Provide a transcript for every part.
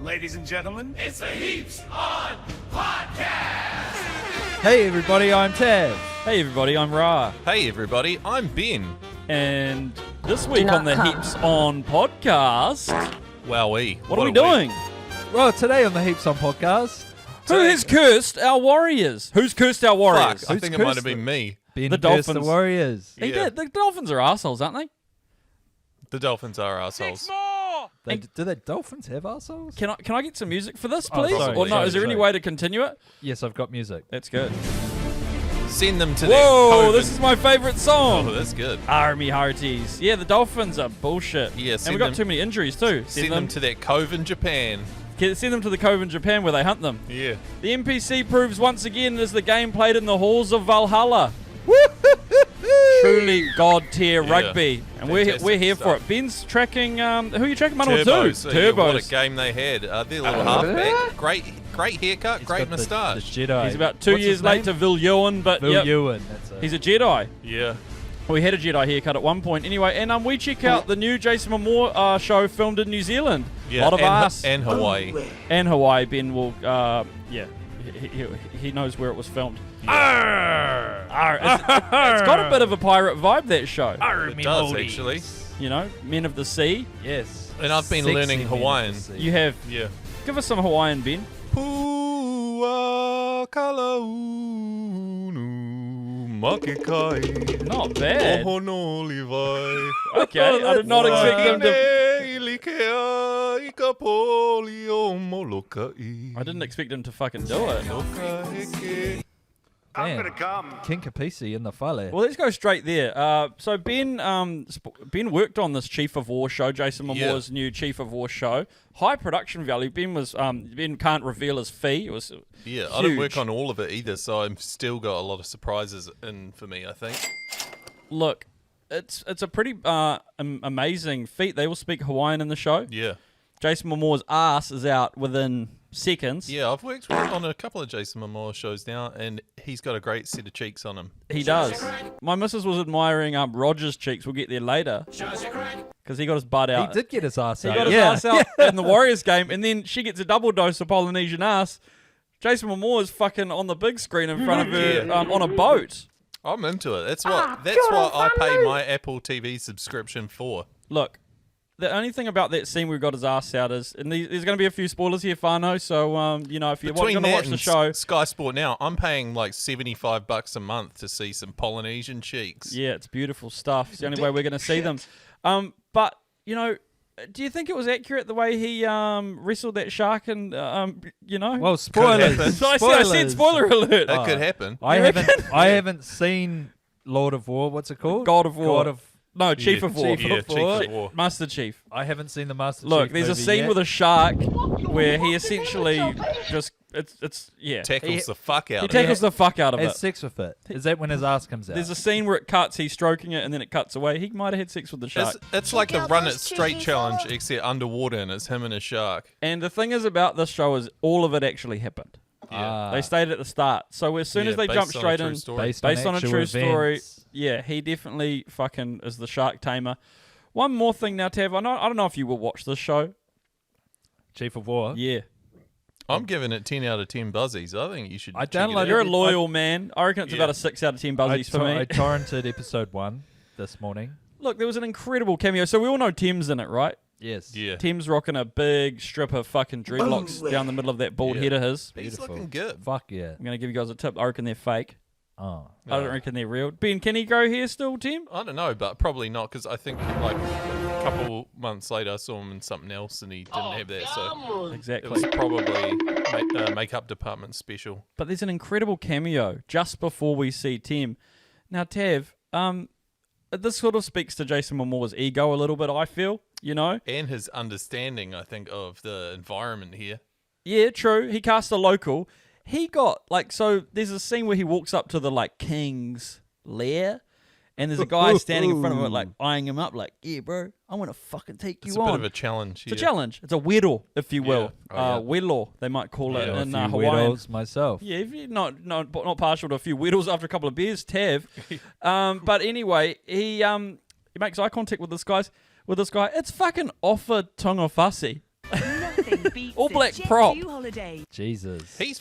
Ladies and gentlemen, it's the Heaps On Podcast! Hey everybody, I'm Tav. Hey everybody, I'm Ra. Hey everybody, I'm Ben. And this week on the Heaps On podcast, Wowee. what are we doing? Well, today on the Heaps On podcast, Who has cursed our Warriors? Who's cursed our Warriors? Fuck, I think it might have been me. Ben The cursed the Dolphins. Warriors. He Yeah. did. The Dolphins are assholes, aren't they? The Dolphins are assholes. Do the Dolphins have arseholes? Can I get some music for this, Oh, please? sorry, Or no, sorry, is there any sorry. way to continue it? Yes, I've got music. That's good. Send them to Whoa, their this is my favorite song. Oh, that's good. Army Hearties. Yeah, the Dolphins are bullshit. Yeah, and send we got them- too many injuries too. Send them to that cove in Japan. Send them to the cove in Japan where they hunt them. Yeah. The NPC proves once again is the game played in the halls of Valhalla. Truly god tier Yeah. rugby, and we're Fantastic here for stuff. it. Ben's tracking. Who are you tracking? One or Turbos. two? Yeah, what a Turbos. game they had. Their little halfback. Great haircut, He's great got the moustache. Jedi. He's about 2 What's years his late name? to Vil Ewan, but Vil yep, Ewan. That's it. he's a Jedi. Yeah. We had a Jedi haircut at one point. Anyway, and we check out the new Jason Momoa show filmed in New Zealand. Yeah. lot of and, ass. And Hawaii. And Hawaii. Ben will, he knows where it was filmed. Arr. It's got a bit of a pirate vibe, that show. It does, actually. You know, Men of the Sea. Yes. And I've been Sexy learning men Hawaiian. to see. You have. Yeah. Give us some Hawaiian, Ben. Pua kalaunu makekai. Not bad. Ohonolivai. Okay, I did not expect them to. I didn't expect him to fucking do it. I'm Damn. gonna come. King Kapisi in the file. Well, let's go straight there. So Ben worked on this Chief of War show, Jason Momoa's new Chief of War show. High production value. Ben can't reveal his fee. It was Yeah, I didn't work huge. on all of it either, so I've still got a lot of surprises in for me, I think. Look, it's a pretty amazing feat. They all speak Hawaiian in the show. Yeah. Jason Momoa's ass is out within seconds. Yeah, I've worked on a couple of Jason Momoa shows now, and he's got a great set of cheeks on him. He does. My missus was admiring Roger's cheeks. We'll get there later. Because he got his butt He out. did get his ass He out. got his yeah. ass out in the Warriors game, and then she gets a double dose of Polynesian ass. Jason Momoa is fucking on the big screen in front of her on a boat. I'm into it. That's what I pay my Apple TV subscription for. Look, the only thing about that scene where he got his ass out is, and there's going to be a few spoilers here, Fano, so, if you're going to watch the show. Sky Sport now, I'm paying like $75 a month to see some Polynesian cheeks. Yeah, it's beautiful stuff. It's the only way we're going to see them. But, do you think it was accurate the way he wrestled that shark and, Well, spoilers. happen. So I said spoiler alert. That could happen. I haven't seen Lord of War. What's it called? God of War. No, Chief of War. Chief Yeah, of Chief War. of War. Master Chief. I haven't seen the Master Look, Chief there's a movie scene yet. with a shark where he essentially just it's Tackles the fuck out he of tackles it. the fuck out of Has it. sex with it. Is that when his ass comes out? There's a scene where it cuts, he's stroking it, and then it cuts away. He might have had sex with the shark. It's like the Run It Straight challenge, except underwater, and it's him and a shark. And the thing is about this show is all of it actually happened. Yeah. They stayed at the start. So as soon as they based jump on a straight true in, story. based on a actual true story, events. yeah, he definitely fucking is the shark tamer. One more thing now, Tav. I don't know if you will watch this show. Chief of War. Yeah. I'm giving it 10 out of 10 buzzies. I think you should. I check it downloaded out. You're a loyal man. I reckon it's Yeah. about a 6 out of 10 I buzzies for me. torrented episode 1 this morning. Look, there was an incredible cameo. So we all know Tim's in it, right? Yes. Yeah. Tim's rocking a big strip of fucking dreadlocks down the middle of that bald Yeah. head of his. He's Beautiful. looking good. Fuck yeah. I'm going to give you guys a tip. I reckon they're fake. Oh. I don't reckon they're real. Ben, can he grow hair still, Tim? I don't know, but probably not, because I think like a couple months later I saw him in something else and he didn't have that, so it Exactly. was probably makeup department special. But there's an incredible cameo just before we see Tim. Now, Tav, this sort of speaks to Jason Momoa's ego a little bit, I feel, And his understanding, I think, of the environment here. Yeah, true. He cast a local. He got, so there's a scene where he walks up to the, king's lair, and there's a guy standing in front of it, eyeing him up, yeah, bro, I want to fucking take It's you a on. bit of a challenge. It's a challenge. It's a weddle, if you will. Yeah. Oh, yeah. Wedlaw, they might call it Yeah, in a few Hawaiian. weirdos myself. Yeah, if you're not partial to a few whittles after a couple of beers, Tav. But anyway, he makes eye contact with this guy. It's fucking Ofa Tongafasi. All Black prop. Jesus. He's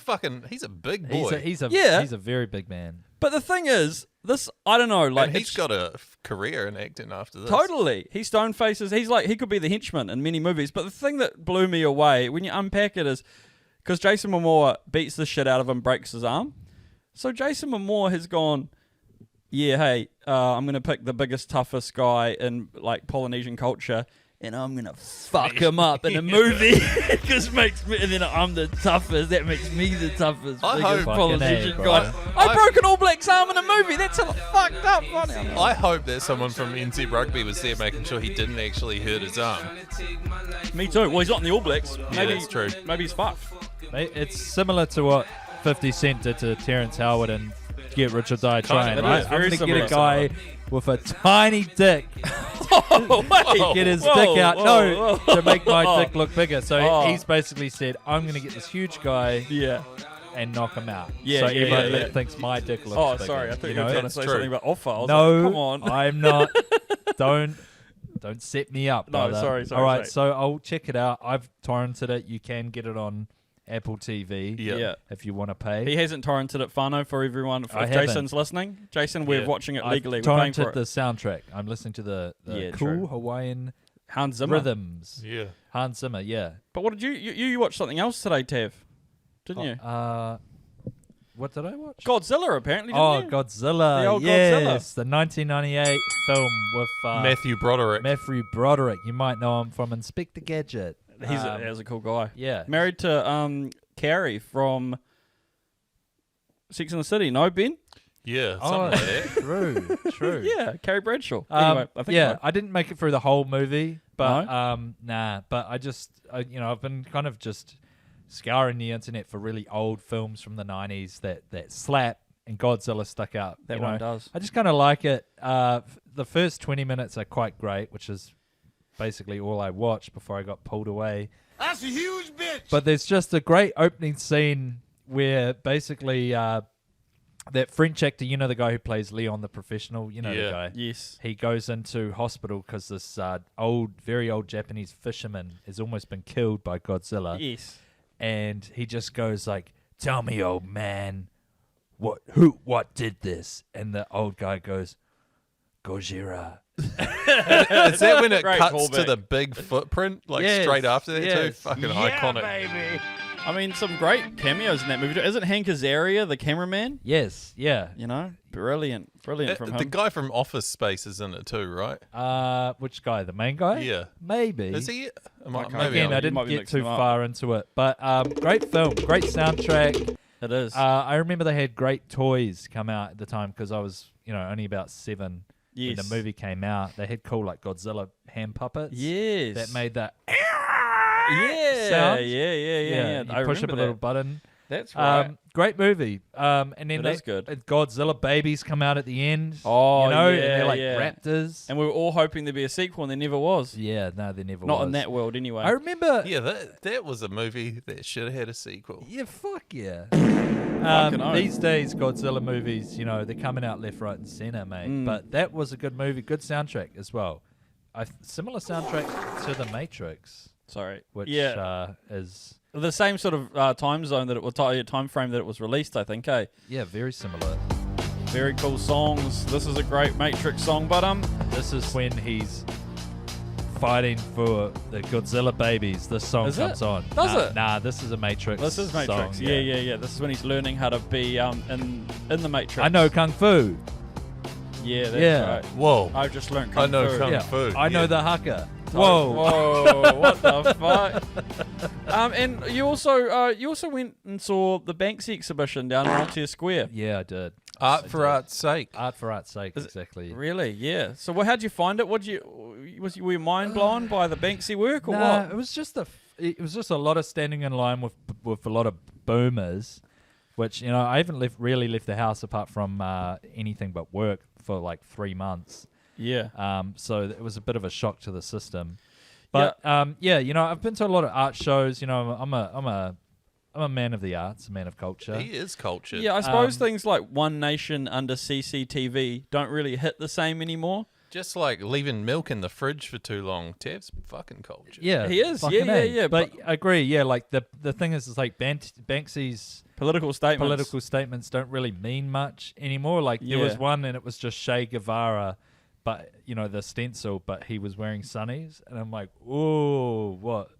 a big boy. He's a Yeah. very big man. But the thing is, this, I don't know, like, and he's it's- got a career in acting after this. Totally. He stone faces. He's like, he could be the henchman in many movies. But the thing that blew me away when you unpack it is because Jason Momoa beats the shit out of him, breaks his arm. So Jason Momoa has gone, yeah, hey, I'm going to pick the biggest, toughest guy in like Polynesian culture. And I'm going to fuck him up in a movie because makes me, and then I'm the toughest. That makes me the toughest. I biggest hope- Polynesian Fucking guy. A, bro. I broke an All Blacks arm in a movie. That's a fucked up funny. I hope that someone from NZ Rugby was there making sure he didn't actually hurt his arm. Me too. Well, he's not in the All Blacks. Maybe that's true. Maybe he's fucked. It's similar to what 50 Cent did to Terrence Howard and Get Rich or Die Trying, it right? is I'm very going to get a similar. guy with a tiny dick Oh, wait. get his Whoa, dick out. whoa, No, whoa. to make my dick look bigger. So Oh. he's basically said, I'm going to get this huge guy Yeah. and knock him out. Yeah, so yeah, everyone yeah, yeah. thinks my dick looks Oh, bigger. sorry. I thought you know? were trying to That's say true. something about offer. I was No, like, come on. I'm not. Don't set me up. No, brother. sorry, All right, sorry. so I'll check it out. I've torrented it. You can get it on Apple TV Yeah. if you want to pay. He hasn't torrented it, Fano, for everyone. If I haven't. Jason's listening, Jason, we're Yeah. watching it I've legally. We're paying for torrented it. the soundtrack. I'm listening to the Yeah, cool true. Hawaiian Hans Zimmer. rhythms. Yeah. Hans Zimmer, yeah. But what did you watched something else today, Tav? Didn't you? What did I watch? Godzilla, apparently, didn't Oh, you? Godzilla. The old Yes, the 1998 film with Matthew Broderick. Matthew Broderick. You might know him from Inspector Gadget. He's a cool guy. Yeah. Married to Carrie from Sex and the City. No, Ben? Yeah, Oh, something like that. true. Yeah, Carrie Bradshaw. Anyway, I think yeah, so. I didn't make it through the whole movie, but No? nah. But I've been kind of just scouring the internet for really old films from the 90s that slap, and Godzilla stuck out. That you one know. does. I just kind of like it. The first 20 minutes are quite great, which is basically all I watched before I got pulled away. That's a huge bitch. But there's just a great opening scene where basically that French actor, you know, the guy who plays Leon the Professional, you know the Yeah. guy. Yes. He goes into hospital because this very old Japanese fisherman has almost been killed by Godzilla. Yes. And he just goes like, "Tell me, old man, what did this?" And the old guy goes, "Gojira." Is that when it Great cuts to callback. the big footprint, like Yes, straight after that too? yes. Fucking iconic. baby. I mean, some great cameos in that movie. Isn't Hank Azaria the cameraman? Yes, yeah. You know, brilliant from The him. guy from Office Space is in it too, right? Which guy? The main guy? Yeah. Maybe. Is he? can't Maybe Again, I You didn't might be get mixing too them up. far into it, but great film, great soundtrack. It is. I remember they had great toys come out at the time because I was, only about 7 when Yes. the movie came out. They had cool like Godzilla hand puppets. yes. That made that yeah, sound. yeah. You I push up a remember little that. button. That's right. Great movie. And then It is good. Godzilla babies come out at the end. Oh, and they're yeah, like yeah. raptors. And we were all hoping there'd be a sequel, and there never was. Yeah, no, there never was. Not in that world, anyway. I remember. Yeah, that was a movie that should have had a sequel. Yeah, fuck yeah. Fucking oath. These days, Godzilla movies, they're coming out left, right, and center, mate. Mm. But that was a good movie, good soundtrack as well. Similar soundtrack to The Matrix, Sorry. which yeah. is The same sort of time zone that it was, time frame that it was released, I think, very similar. Very cool songs. This is a great Matrix song, but This is when he's fighting for the Godzilla babies. This song Is comes it? on. Does it? Nah, this is a Matrix. this is Matrix. Song, Yeah. This is when he's learning how to be in the Matrix. I know Kung Fu. Yeah, that's Yeah. right. Whoa. I've just learned I Kung know Fu. Kung Yeah. Fu. I know yeah. the haka. Whoa. Whoa, what the fuck? And you also went and saw the Banksy exhibition down in Frontier Square. Yeah, I did. Art for art's sake. Art for art's sake, Is it- exactly. Really? Yeah. So how'd you find it? Were you mind blown by the Banksy work or Nah, what? it was just a lot of standing in line with a lot of boomers, which I haven't really left the house apart from anything but work for like 3 months. Yeah. So it was a bit of a shock to the system. But I've been to a lot of art shows. I'm a man of the arts, a man of culture. He is cultured. Yeah, I suppose things like One Nation under CCTV don't really hit the same anymore. Just like leaving milk in the fridge for too long. Tab's fucking culture. Yeah, He is. fucking Yeah, A. yeah. But I agree. Yeah, like the thing is like Banksy's Political statements. political statements don't really mean much anymore. Like there was Yeah. one, and it was just Che Guevara, but the stencil, but he was wearing sunnies, and I'm like, oh, what?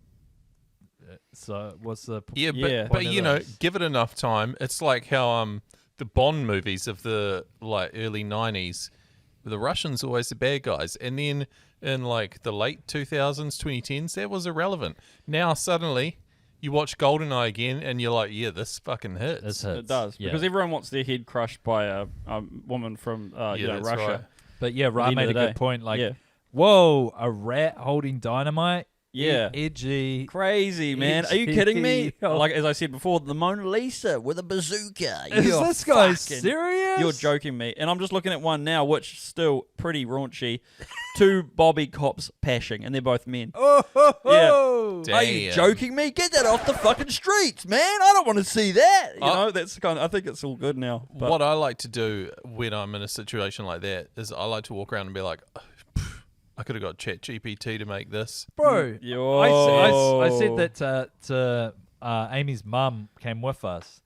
So what's the Yeah, but, Yeah. but point of you know, those? give it enough time. It's like how the Bond movies of the early 90s, the Russians always the bad guys, and then in like the late 2000s, 2010s, that was irrelevant. Now suddenly you watch GoldenEye again, and you're like, yeah, this fucking hits. This hits. It does. Yeah. Because everyone wants their head crushed by a woman from that's Russia. right. But yeah, the Ra end of made a the good day. point. Like, Yeah. whoa, a rat holding dynamite. Yeah. Edgy. Crazy, man. Are you kidding me? Oh. Like, as I said before, the Mona Lisa with a bazooka. Is You're this guy fucking- serious? You're joking me. And I'm just looking at one now, which is still pretty raunchy. Two Bobby cops pashing, and they're both men. Oh, Are you Damn. joking me? Get that off the fucking streets, man. I don't want to see that. You Oh. know, that's kind of, I think it's all good now. But What I like to do when I'm in a situation like that is I like to walk around and be like, I could have got ChatGPT to make this. bro. Yo. I said that to Amy's mum came with us,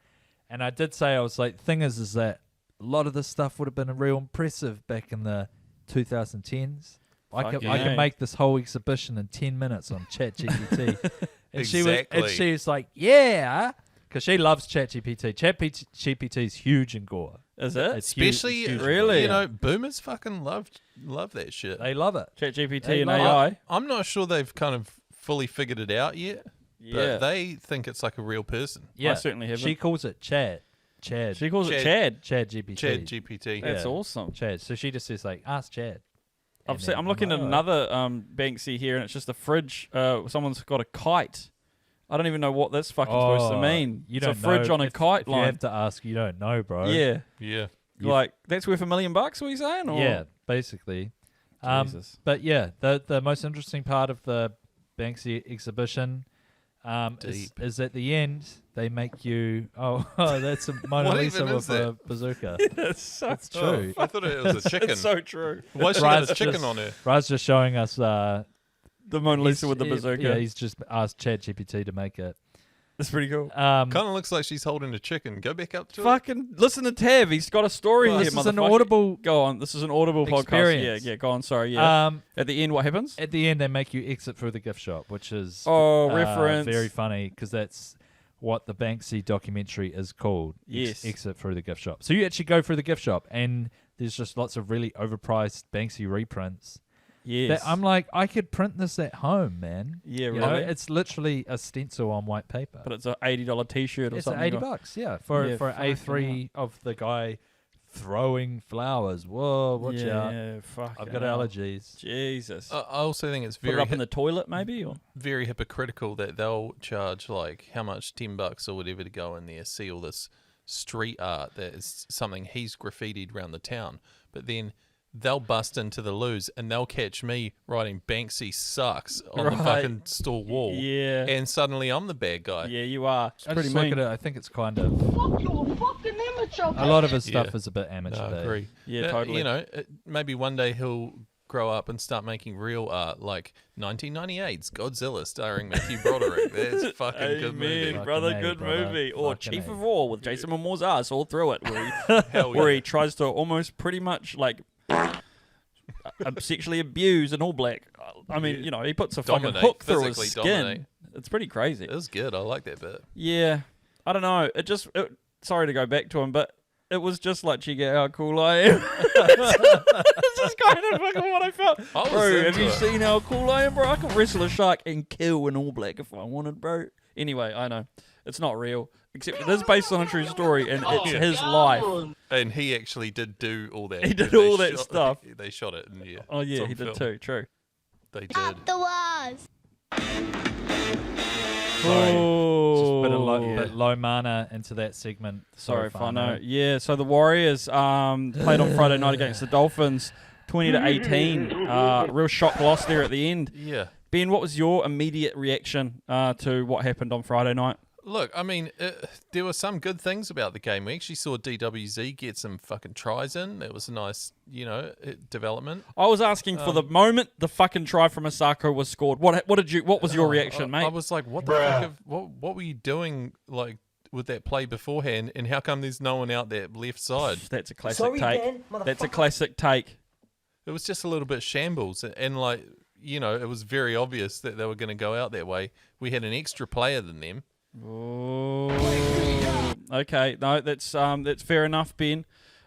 and I did say, I was like, thing is that a lot of this stuff would have been real impressive back in the 2010s. I Fucking can A. make this whole exhibition in 10 minutes on ChatGPT. And Exactly. she was like, yeah, because she loves ChatGPT. ChatGPT's huge in Gore. Is it? It's huge- Especially, it's huge in Really? Gore. you know, boomers fucking love that shit. They love it. ChatGPT Hey, and like- AI. I'm not sure they've kind of fully figured it out yet, Yeah. but they think it's like a real person. Yeah, certainly haven't. She calls it Chad. She calls it Chad. Chad GPT. ChatGPT. That's Yeah. awesome. Chad. So she just says like, ask Chad. And then I'm looking at like, another Banksy here, and it's just a fridge. Someone's got a kite. I don't even know what that's fucking supposed to mean. You It's don't a fridge know. on a If kite you line. have to ask, you don't know, bro. Yeah. Yeah. Like, that's worth $1 million, what are you saying? Or? Yeah, basically. Jesus. But yeah, the most interesting part of the Banksy exhibition Deep. is at the end they make you. Oh, that's a Mona What Lisa even with is a bazooka. That's so That's true. I thought it was a chicken. It's so true. Why she Raz got a chicken just- on her? Raz just showing us. The Mona Lisa he's- with the he- bazooka. Yeah, he's just asked ChatGPT to make it. That's pretty cool. Kind of looks like she's holding a chicken. Go back up to it. Fucking listen to Tav. He's got a story Well, here, this is an motherfucker. audible Go on. This is an audible podcast. experience. Yeah, go on. Sorry. Yeah. Um, At the end, what happens? At the end, they make you exit through the gift shop, which is Reference. very funny because that's what the Banksy documentary is called. Yes. Exit through the gift shop. So you actually go through the gift shop, and there's just lots of really overpriced Banksy reprints. Yes. That I'm like, I could print this at home, man. Yeah, You know, really. it's literally a stencil on white paper. But it's a $80 T-shirt or It's something. $80, yeah, for Yeah, for fucking A3 of the guy throwing flowers. Whoa, watch out! Yeah, fuck. I've got allergies. Jesus. I also think it's Put it very up in the toilet, maybe? Or? very hypocritical that they'll charge like how much $10 or whatever to go in there, see all this street art that is something he's graffitied around the town, but then they'll bust into the loos and they'll catch me writing Banksy sucks on the Right. fucking store wall. Yeah. And suddenly I'm the bad guy. Yeah, you are. It's I pretty just look mean. at it. I think it's kind of Fuck you, fucking immature. a lot of his Yeah. stuff is a bit amateur. No, I agree. Yeah, totally. You know, maybe one day he'll grow up and start making real art, like 1998's Godzilla starring Matthew Broderick. That's a fucking good movie. Amen, Fucking brother. A, Good brother. movie. Or Fucking Chief A. of All with Jason Momoa's ass all through it, where Hell where yeah. he tries to almost pretty much like sexually abuse an All Black. I mean, you know, he puts a fucking Dominate, hook through his physically skin. dominate. It's pretty crazy. It was good. I like that bit. Yeah, I don't know. Sorry to go back to him, but it was just like, "Check out how cool I am." It's just kind of fucking what I felt. I was Bro, have into you it. seen how cool I am, bro? I can wrestle a shark and kill an All Black if I wanted, bro. Anyway, I know it's not real, except it is based on a true story, and it's his life. And he actually did do all that. He did They all that shot- stuff. They shot it, and yeah. Oh it's yeah, on he did film. too. True. They did. Afterwards. Sorry. Just a bit, of Oh. bit low mana into that segment. Sorry, Fano. Yeah, so the Warriors played on Friday night against the Dolphins, 20-18. Real shock loss there at the end. Yeah. Ben, what was your immediate reaction to what happened on Friday night? Look, I mean, there were some good things about the game. We actually saw DWZ get some fucking tries in. It was a nice, development. I was asking for the moment the fucking try from Asako was scored. What was your reaction, mate? I was like, what the fuck? What were you doing, like, with that play beforehand? And how come there's no one out there left side? That's a classic take. That's a classic take. It was just a little bit shambles, and like, it was very obvious that they were going to go out that way. We had an extra player than them. Oh, okay. No, that's fair enough, Ben.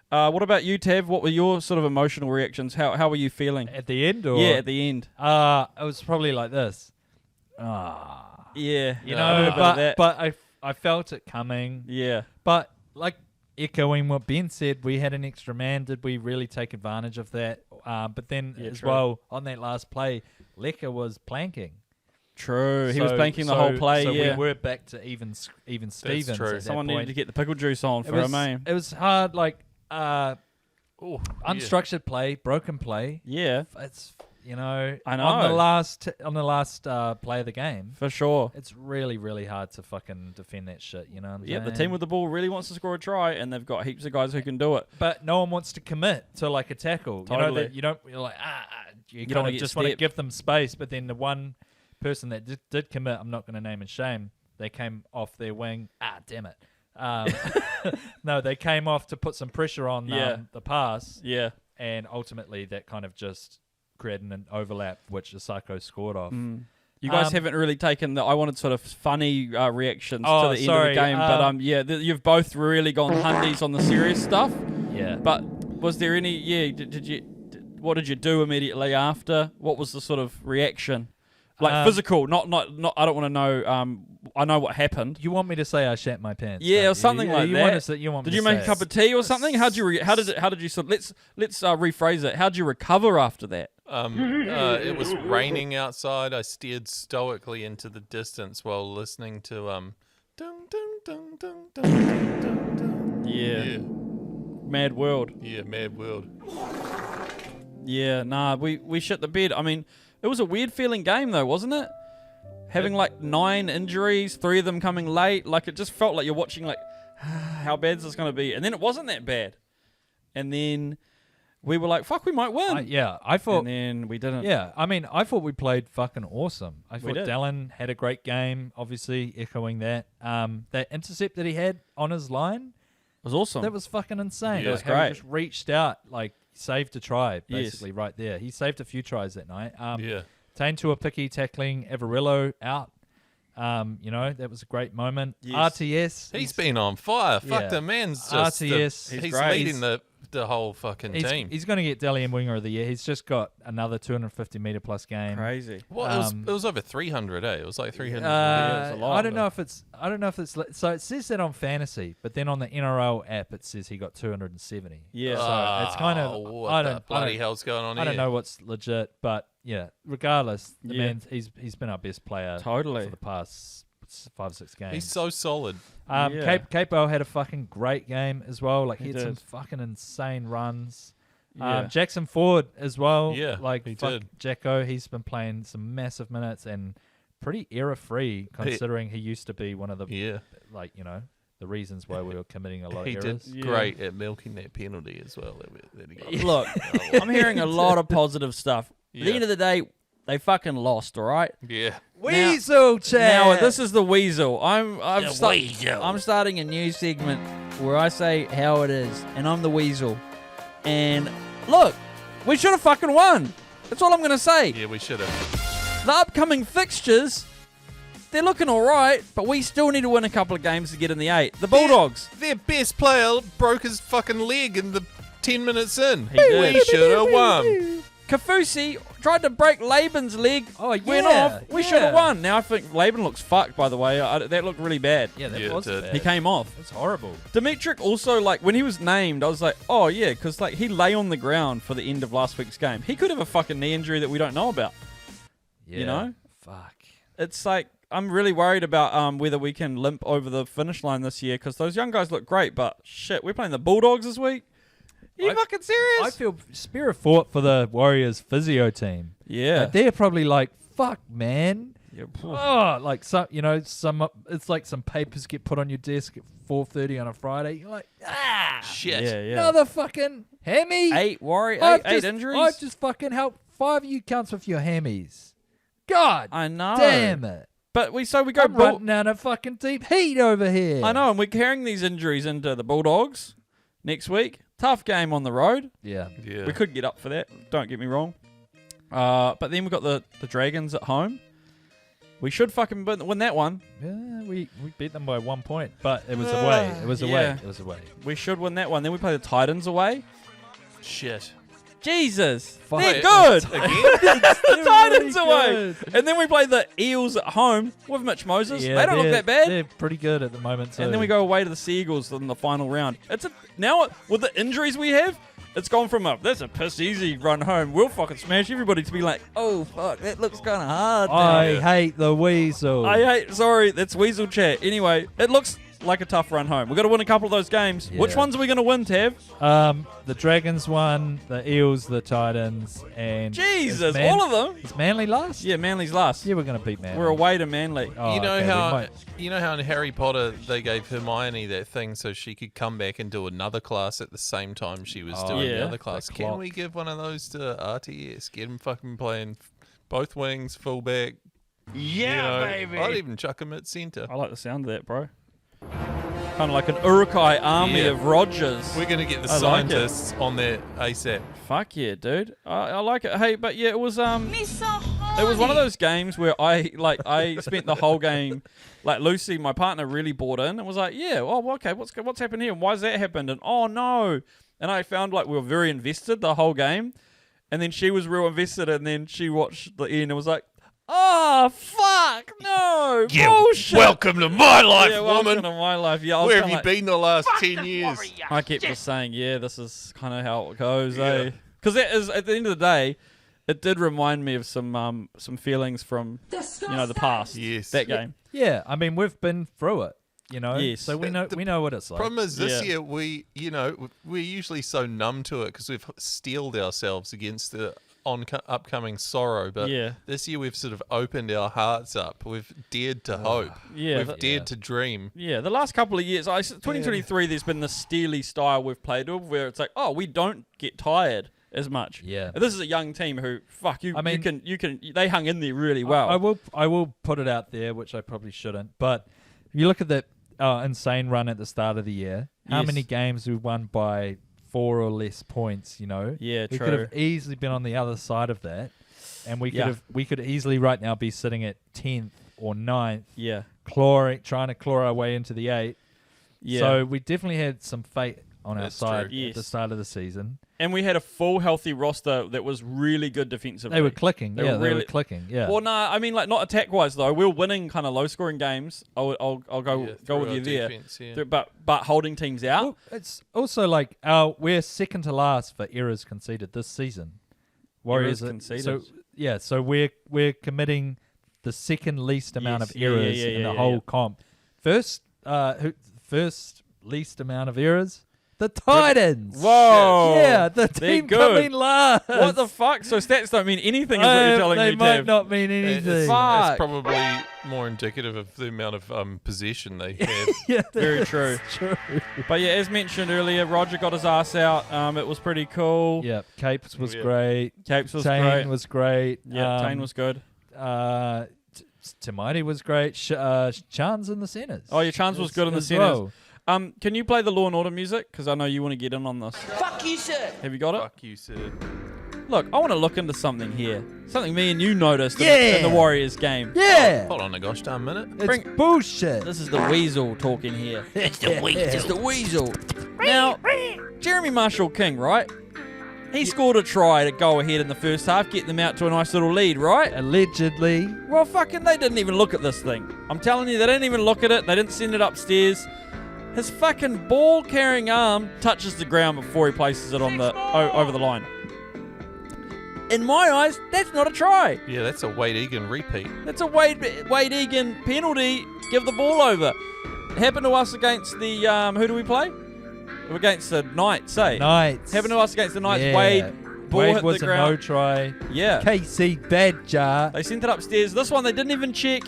What about you, Tav? What were your sort of emotional reactions? How were you feeling At the end, or Yeah, at the end. it was probably like this. Yeah, You I heard know, a bit of that. but I felt it coming. Yeah, But like echoing what Ben said, we had an extra man. Did we really take advantage of that? But then as true. well, on that last play, Lecker was planking. true. He was banking the whole play. So yeah, we were back to even Stevens. true. At that someone point. needed to get the pickle juice on for it was, a man. It was hard, like Oh, unstructured play, broken play. Yeah, It's I know. on the last play of the game. for sure. It's really, really hard to fucking defend that shit, you know what I'm Yeah, saying? the team with the ball really wants to score a try, and they've got heaps of guys who can do it. But no one wants to commit to like a tackle. Totally. You know that you're like you don't kind wanna of get just want to stepped. give them space. But then the one person that did commit, I'm not going to name and shame. They came off their wing. Damn it. No, they came off to put some pressure on Yeah. the pass, Yeah. and ultimately that kind of just created an overlap, which the Psycho scored off. You guys haven't really taken the. I wanted sort of funny reactions to Oh, the end of sorry, the game, but you've both really gone hundies on the serious stuff. Yeah. But was there any? Yeah, what did you do immediately after? What was the sort of reaction? Like physical, not. I don't want to know. I know what happened. You want me to say I shat my pants? Yeah, don't or you? something like you that. Want us, you want Did me you to make say a cup it? of tea or something? How did you sort? Let's rephrase it. How did you recover after that? it was raining outside. I stared stoically into the distance while listening to dun, dun, dun, dun, dun, dun, dun, dun. Yeah. Mad world. Yeah, mad world. Yeah, nah, we shit the bed. I mean, it was a weird feeling game though, wasn't it? Having like 9 injuries, 3 of them coming late, like it just felt like you're watching like, how bad is this going to be? And then it wasn't that bad. And then we were like, fuck, we might win. I thought. And then we didn't. Yeah, I mean, I thought we played fucking awesome. I thought did. Dallin had a great game, obviously echoing that. That intercept that he had on his line, It was awesome. that was fucking insane. Yeah. It was How he great. just reached out, like saved a try, Yes. basically right there. He saved a few tries that night. Yeah. Tane to a picky tackling Averillo out. That was a great moment. Yes. RTS. He's been on fire. Fuck, Yeah. the man's just RTS. he's great. leading the whole fucking team. He's going to get Dally M Winger of the Year. He's just got another 250 meter plus game. Crazy. Well, it was over 300, eh? It was like 300. it's a lot, I don't know if it's. So it says that on fantasy, but then on the NRL app it says he got 270. Yeah. So it's kind of. What the bloody hell's going on I here? don't know what's legit, but yeah. Regardless, the Yeah. man he's been our best player Totally. for the past 5-6 games. He's so solid. Yeah. Capo had a fucking great game as well. Like he He had some did. fucking insane runs. Yeah. Jackson Ford as well. Yeah, like he fuck did. Jacko. He's been playing some massive minutes and pretty error free considering he used to be one of the Yeah. the reasons why we were committing a lot He of did errors. Yeah. great at milking that penalty as well. That he got. Look, I'm hearing a lot of positive stuff. At the Yeah. end of the day, they fucking lost, all right? Yeah. Weasel chat. Now, this is the weasel. I'm starting a new segment where I say how it is, and I'm the weasel. And look, we should have fucking won. That's all I'm going to say. Yeah, we should have. The upcoming fixtures, they're looking all right, but we still need to win a couple of games to get in the 8. The Bulldogs. Their best player broke his fucking leg in the 10 minutes in. did. We should have won. Kafusi tried to break Laban's leg. Oh, Went yeah, off. We yeah. should have won. Now I think Laban looks fucked, by the way. That looked really bad. Yeah, that Yeah, was it did. bad. He came off. It's horrible. Dimitric also, like, when he was named, I was like, oh, yeah, because, like, he lay on the ground for the end of last week's game. He could have a fucking knee injury that we don't know about. Yeah. You know? Fuck. It's like, I'm really worried about whether we can limp over the finish line this year because those young guys look great, but shit, we're playing the Bulldogs this week? Are you fucking serious? I feel spirit fought for the Warriors physio team. yeah. Like, they're probably like, fuck, man. Oh, like some, it's like some papers get put on your desk at 4:30 on a Friday. You're like, Shit. Yeah. another fucking hammy. Eight injuries. I've just fucking helped 5 of you cunts with your hammies. God, I know. damn it. But we go I'm running out of fucking deep heat over here. I know, and we're carrying these injuries into the Bulldogs next week. Tough game on the road. Yeah. Yeah. We could get up for that. Don't get me wrong. But then we've got the Dragons at home. We should fucking win that one. Yeah, we beat them by 1 point, but it was away. It was away. yeah. It was away. We should win that one. Then we play the Titans away. Shit. Jesus. Fuck. They're good. The Titans really away. good. And then we play the Eels at home with Mitch Moses. Yeah, they don't look they're- that bad. They're pretty good at the moment, too. And then we go away to the Seagulls in the final round. Now with the injuries we have, it's gone from that's a piss easy run home. We'll fucking smash everybody to be like, oh fuck, that looks kind of hard. I hate the weasel. Sorry, that's Weasel chat. Anyway, it looks like a tough run home. We've got to win a couple of those games. Yeah. Which ones are we going to win, Tav? The Dragons won, the Eels, the Titans, and Jesus, is all of them? Is Manly last? Yeah, Manly's last. Yeah, we're going to beat Manly. We're away to Manly. Oh, You know okay, we how might- in Harry Potter they gave Hermione that thing so she could come back and do another class at the same time she was doing yeah. the other class. The Can clock. we give one of those to RTS? Get him fucking playing both wings, fullback. Baby. I'd even chuck him at centre. I like the sound of that, bro. Kind of like an Urukai army Yeah. of Rogers. We're gonna get the I like it. scientists on there ASAP. Fuck yeah, dude. I like it. Hey, but yeah, it was it was one of those games where I spent the whole game, like Lucy, my partner, really bought in and was like, yeah, oh okay, what's happened here? And why's that happened? And oh no. And I found like we were very invested the whole game. And then she was real invested and then she watched the end and was like, oh fuck, no, bullshit. Welcome to my life, Yeah, welcome woman. to my life. Yeah, I was Where have kinda you like, been the last 10 years? I kept just saying, yeah, this is kind of how it goes, eh? Because that is, at the end of the day, it did remind me of some feelings from the past. Yes. That game. Yeah, I mean, we've been through it, Yes. so we know what it's like. Problem is this Yeah. year we're usually so numb to it because we've steeled ourselves against the upcoming sorrow. But Yeah. this year we've sort of opened our hearts up. We've dared to hope. Yeah, We've that- dared to dream. Yeah, the last couple of years, 2023, there's been the steely style we've played with where it's like, oh, we don't get tired as much. Yeah. And this is a young team who, fuck, I mean- they hung in there really well. I will put it out there, which I probably shouldn't. But if you look at the insane run at the start of the year, how Yes. many games we've won by 4 or less points? Yeah, we true. could have easily been on the other side of that, and we could easily right now be sitting at 10th or 9th, Yeah. trying to claw our way into the 8. Yeah. So we definitely had some fate on our That's side true. Yes. at the start of the season. And we had a full healthy roster that was really good defensively. They were clicking. They They were were really- clicking. Yeah. Well, no, I mean, like, not attack-wise, though. We're winning kind of low-scoring games. I'll go Yeah, go through with our you there. defense, yeah. But holding teams out. Well, it's also like we're second to last for errors conceded this season. Warriors Errors conceded. So we're committing the second least amount of Yes, yeah, errors yeah, in the yeah, whole yeah. comp. First least amount of errors. The Titans. Whoa. Yeah, the They're team good. coming last. What the fuck? So stats don't mean anything, is what you're telling they me, might Tav. not mean It's, anything. Fuck. it's probably more indicative of the amount of possession they have. Yeah, Very that's true. true. But yeah, as mentioned earlier, Roger got his ass out. It was pretty cool. Yeah, Capes was Yeah. great. Capes was Tane great. was great. Yeah, Tane was good. Tamaiti was great. Chan's in the centers. Oh, your chance was good in the as centers. well. Can you play the Law and Order music? Because I know you want to get in on this. Fuck you, sir. Have you got it? Fuck you, sir. Look, I want to look into something here. Something me and you noticed in Yeah. the Warriors game. Yeah, Hold on a gosh darn minute. it's Bring- bullshit. This is the Weasel talking here. It's the Weasel. Now, Jeremy Marshall King, right? He scored a try to go ahead in the first half, get them out to a nice little lead, right? Allegedly. Well, fucking, they didn't even look at this thing. I'm telling you, they didn't even look at it. They didn't send it upstairs. His fucking ball-carrying arm touches the ground before he places it on the over the line. In my eyes, that's not a try. Yeah, that's a Wade Egan repeat. That's a Wade Egan penalty. Give the ball over. It happened to us against the who do we play? We're against the Knights, eh? Knights. Happened to us against the Knights. Yeah. Wade ball Wade hit was the a no ground. try. Yeah. KC Badger. They sent it upstairs. This one they didn't even check.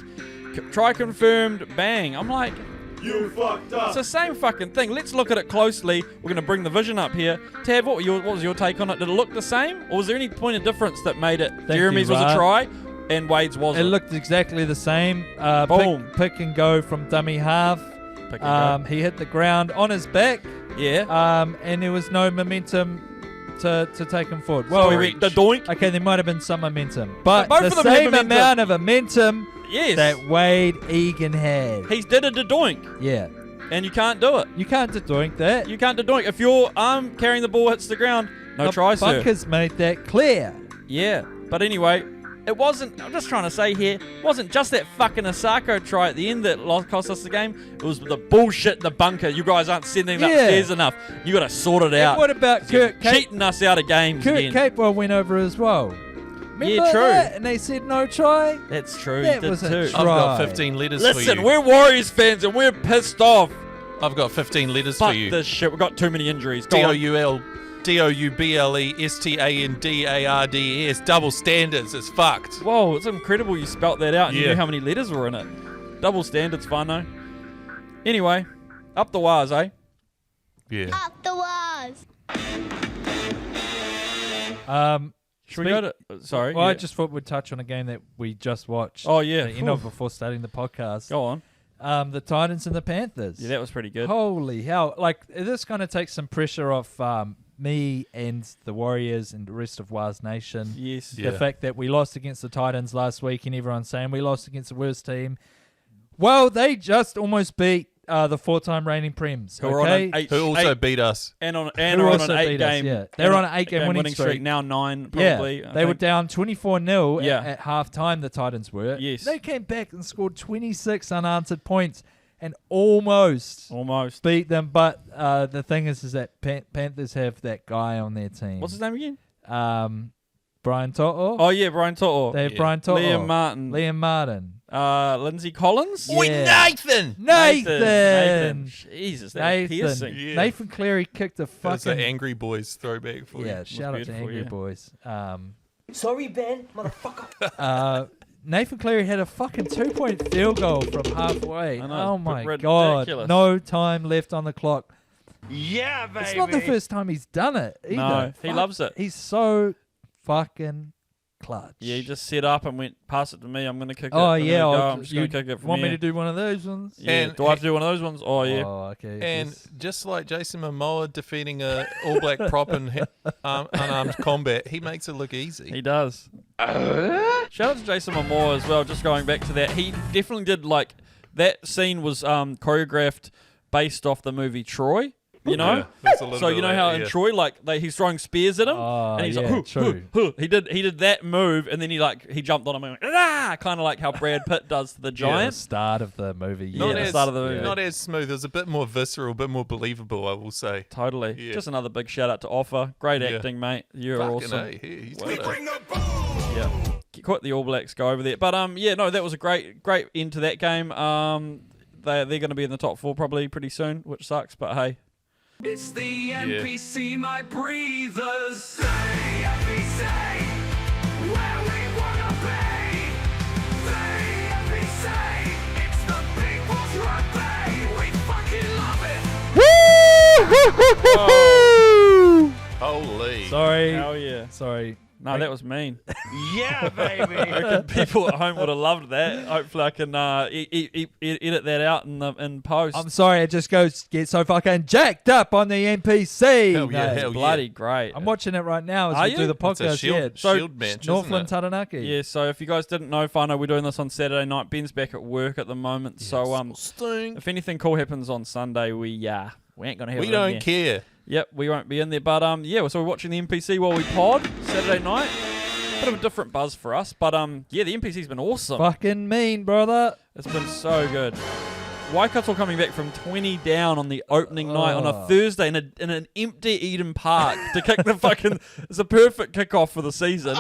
Try confirmed. Bang. I'm like, You fucked up. it's the same fucking thing. Let's look at it closely. We're going to bring the vision up here. Tab, what was your take on it? Did it look the same? Or was there any point of difference that made it Jeremy's you, was a Ryan. try and Wade's It wasn't? looked exactly the same. Boom. Pick and go from dummy half. Pick and He hit the ground on his back. go. Yeah. And there was no momentum to take him forward. Well, Well, we went the doink. okay, there might have been some momentum, but Both the of them had same momentum. amount of momentum Yes. that Wade Egan had. He's did a doink. Yeah, And you can't do it. you can't doink that. You can't doink. If your arm carrying the ball hits the ground, no the try, sir. Bunkers made that clear. Yeah. But anyway, it wasn't, I'm just trying to say here, it wasn't just that fucking Osako try at the end that cost us the game. It was the bullshit in the bunker. You guys aren't sending it Yeah. upstairs enough. You got to sort it out. And what about Kurt Cheating us out of games Kurt again. Capewell went over as well. Remember true. that? And they said no try. That's true. That you did was a too. try. I've got 15 letters for Listen, you. we're Warriors fans and we're pissed off. I've got 15 letters Fuck for you. this shit. We've got too many injuries. Go on. DOUBLESTANDARDS. Double standards. It's fucked. Whoa, it's incredible you spelt that out and you Yeah. knew how many letters were in it. Double standards fun though. Anyway, up the wires, eh? Yeah. Up the walls. Should we go to... Sorry. Well, I yeah. just thought we'd touch on a game that we just watched. Oh, yeah. You know, before starting the podcast. Go on. The Titans and the Panthers. Yeah, that was pretty good. Holy hell. Like, this kind of takes some pressure off me and the Warriors and the rest of Waz Nation. Yes. Yeah. The fact that we lost against the Titans last week and everyone's saying we lost against the worst team. Well, they just almost beat the four-time reigning Prems. Who are on Okay? an eight, Who also eight- beat us. and on Who are on also an beat us, 8-game. yeah. They're on an 8-game winning streak. Now 9 probably. Yeah, I they were think. down 24-0 Yeah. at half-time, the Titans were. Yes. They came back and scored 26 unanswered points and almost Almost. beat them. But the thing is that Panthers have that guy on their team. What's his name again? Brian To'o. Oh yeah, Brian To'o. They have Yeah. Brian To'o. Liam Martin. Liam Martin. Lindsay Collins. Yeah. Oi, Nathan! Nathan. Jesus, that's piercing. Yeah. Nathan Cleary kicked a That was the fucking... Angry Boys throwback for Yeah, you. shout out to beautiful, Angry yeah. Boys. Sorry, Ben, motherfucker. Nathan Cleary had a fucking 2-point field goal from halfway. I know, Oh it's my ridiculous. god. No time left on the clock. Yeah, baby. It's not the first time he's done it either. No, he Fuck. loves it. He's so fucking clutch. Yeah, he just set up and went, pass it to me. I'm going to kick it. Oh I'm yeah, gonna go. I'll- I'm just you going to kick it from want me here. to do one of those ones? Yeah. And- Do I have to do one of those ones? Oh yeah. Oh, okay. And yes. just like Jason Momoa defeating a All Black prop in unarmed combat, he makes it look easy. He does. Shout out to Jason Momoa as well. Just going back to that, he definitely did like that scene was choreographed based off the movie Troy. You know, Yeah, there's a little so bit you know of how that, in yeah. Troy, like he's throwing spears at him, Oh, and he's yeah, like, "Huh, true. huh, huh." He did that move, and then he jumped on him and went, ah, kind of like how Brad Pitt does to the the giant. start of the movie. Yeah, Not the as, start of the movie. not as smooth. It was a bit more visceral, a bit more believable, I will say. Totally. Yeah. Just another big shout out to Offa. Great Yeah. acting, mate. You're Fucking awesome. A, he's We got bring a, the boom. Yeah. Quite the All Blacks go over there. But yeah, no, that was a great end to that game. They're going to be in the top 4 probably pretty soon, which sucks, but hey. It's the NPC, my breathers. Say, NPC, where we wanna be. Say, NPC, it's the people's rugby. We fucking love it. holy. Sorry. Hell yeah. Sorry. No, that was mean. Yeah, baby. I reckon people at home would have loved that. Hopefully I can edit that out in post. I'm sorry. It just get so fucking jacked up on the NPC. Hell yeah, No, hell yeah. bloody great. I'm watching it right now as Are we do you? the It's a podcast. shield, Yeah. So, shield match, Northland isn't it? Taranaki. Yeah, so if you guys didn't know, Whānau, we're doing this on Saturday night. Ben's back at work at the moment. So Sting. if anything cool happens on Sunday, we ain't going to have We it in don't there. care. Yep, we won't be in there. But yeah, so we're watching the NPC while we pod Saturday night. Bit of a different buzz for us, but yeah, the NPC's been awesome. Fucking mean, brother. It's been so good. Waikato coming back from 20 down on the opening night on a Oh. Thursday in an empty Eden Park to kick the fucking. It's a perfect kickoff for the season.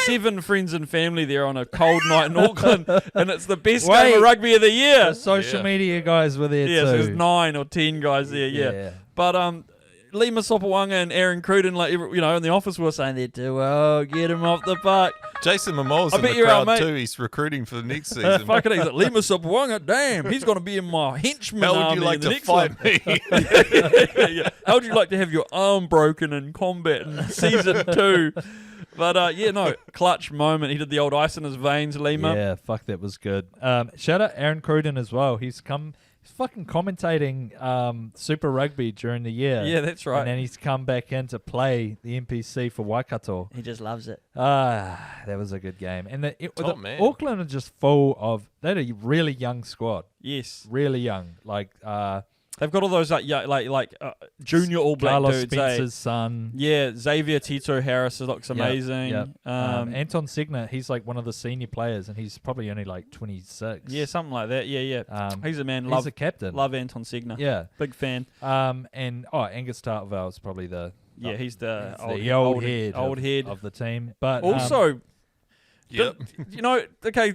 7 friends and family there on a cold night in Auckland, and it's the best game Wait. of rugby of the year. The social Yeah. media guys were there Yeah, too. so there's 9 or 10 guys there. Yeah. Yeah. But Lima Sopawanga and Aaron Cruden, like in the office, were saying they're too well. Get him off the puck. Jason Momoa's I in bet the you're our crowd mate. too. He's recruiting for the next season. Fucking, he's like Lima Sopawanga. Damn, he's going to be in my henchman. How would army you in like the to next fight one. me? Yeah. How would you like to have your arm broken in combat in season 2? But clutch moment. He did the old ice in his veins, Lima. Yeah, fuck, that was good. Shout out Aaron Cruden as well. He's fucking commentating Super Rugby during the year. Yeah, that's right. And then he's come back in to play the NPC for Waikato. He just loves it. That was a good game. And Top man. Auckland are just full of, they're a really young squad. Yes. Really young. Like, They've got all those junior All Black Carlos dudes. Spencer's eh? son. Yeah, Xavier Tito Harris looks Yep, amazing. yep. Anton Anton Signer, he's like one of the senior players, and he's probably only like 26. yeah, something like that. Yeah. He's a man. He's a captain. Love Anton Signer. Yeah. Big fan. And Angus Tartwell is probably the He's the old head of of the team. But also, Yep.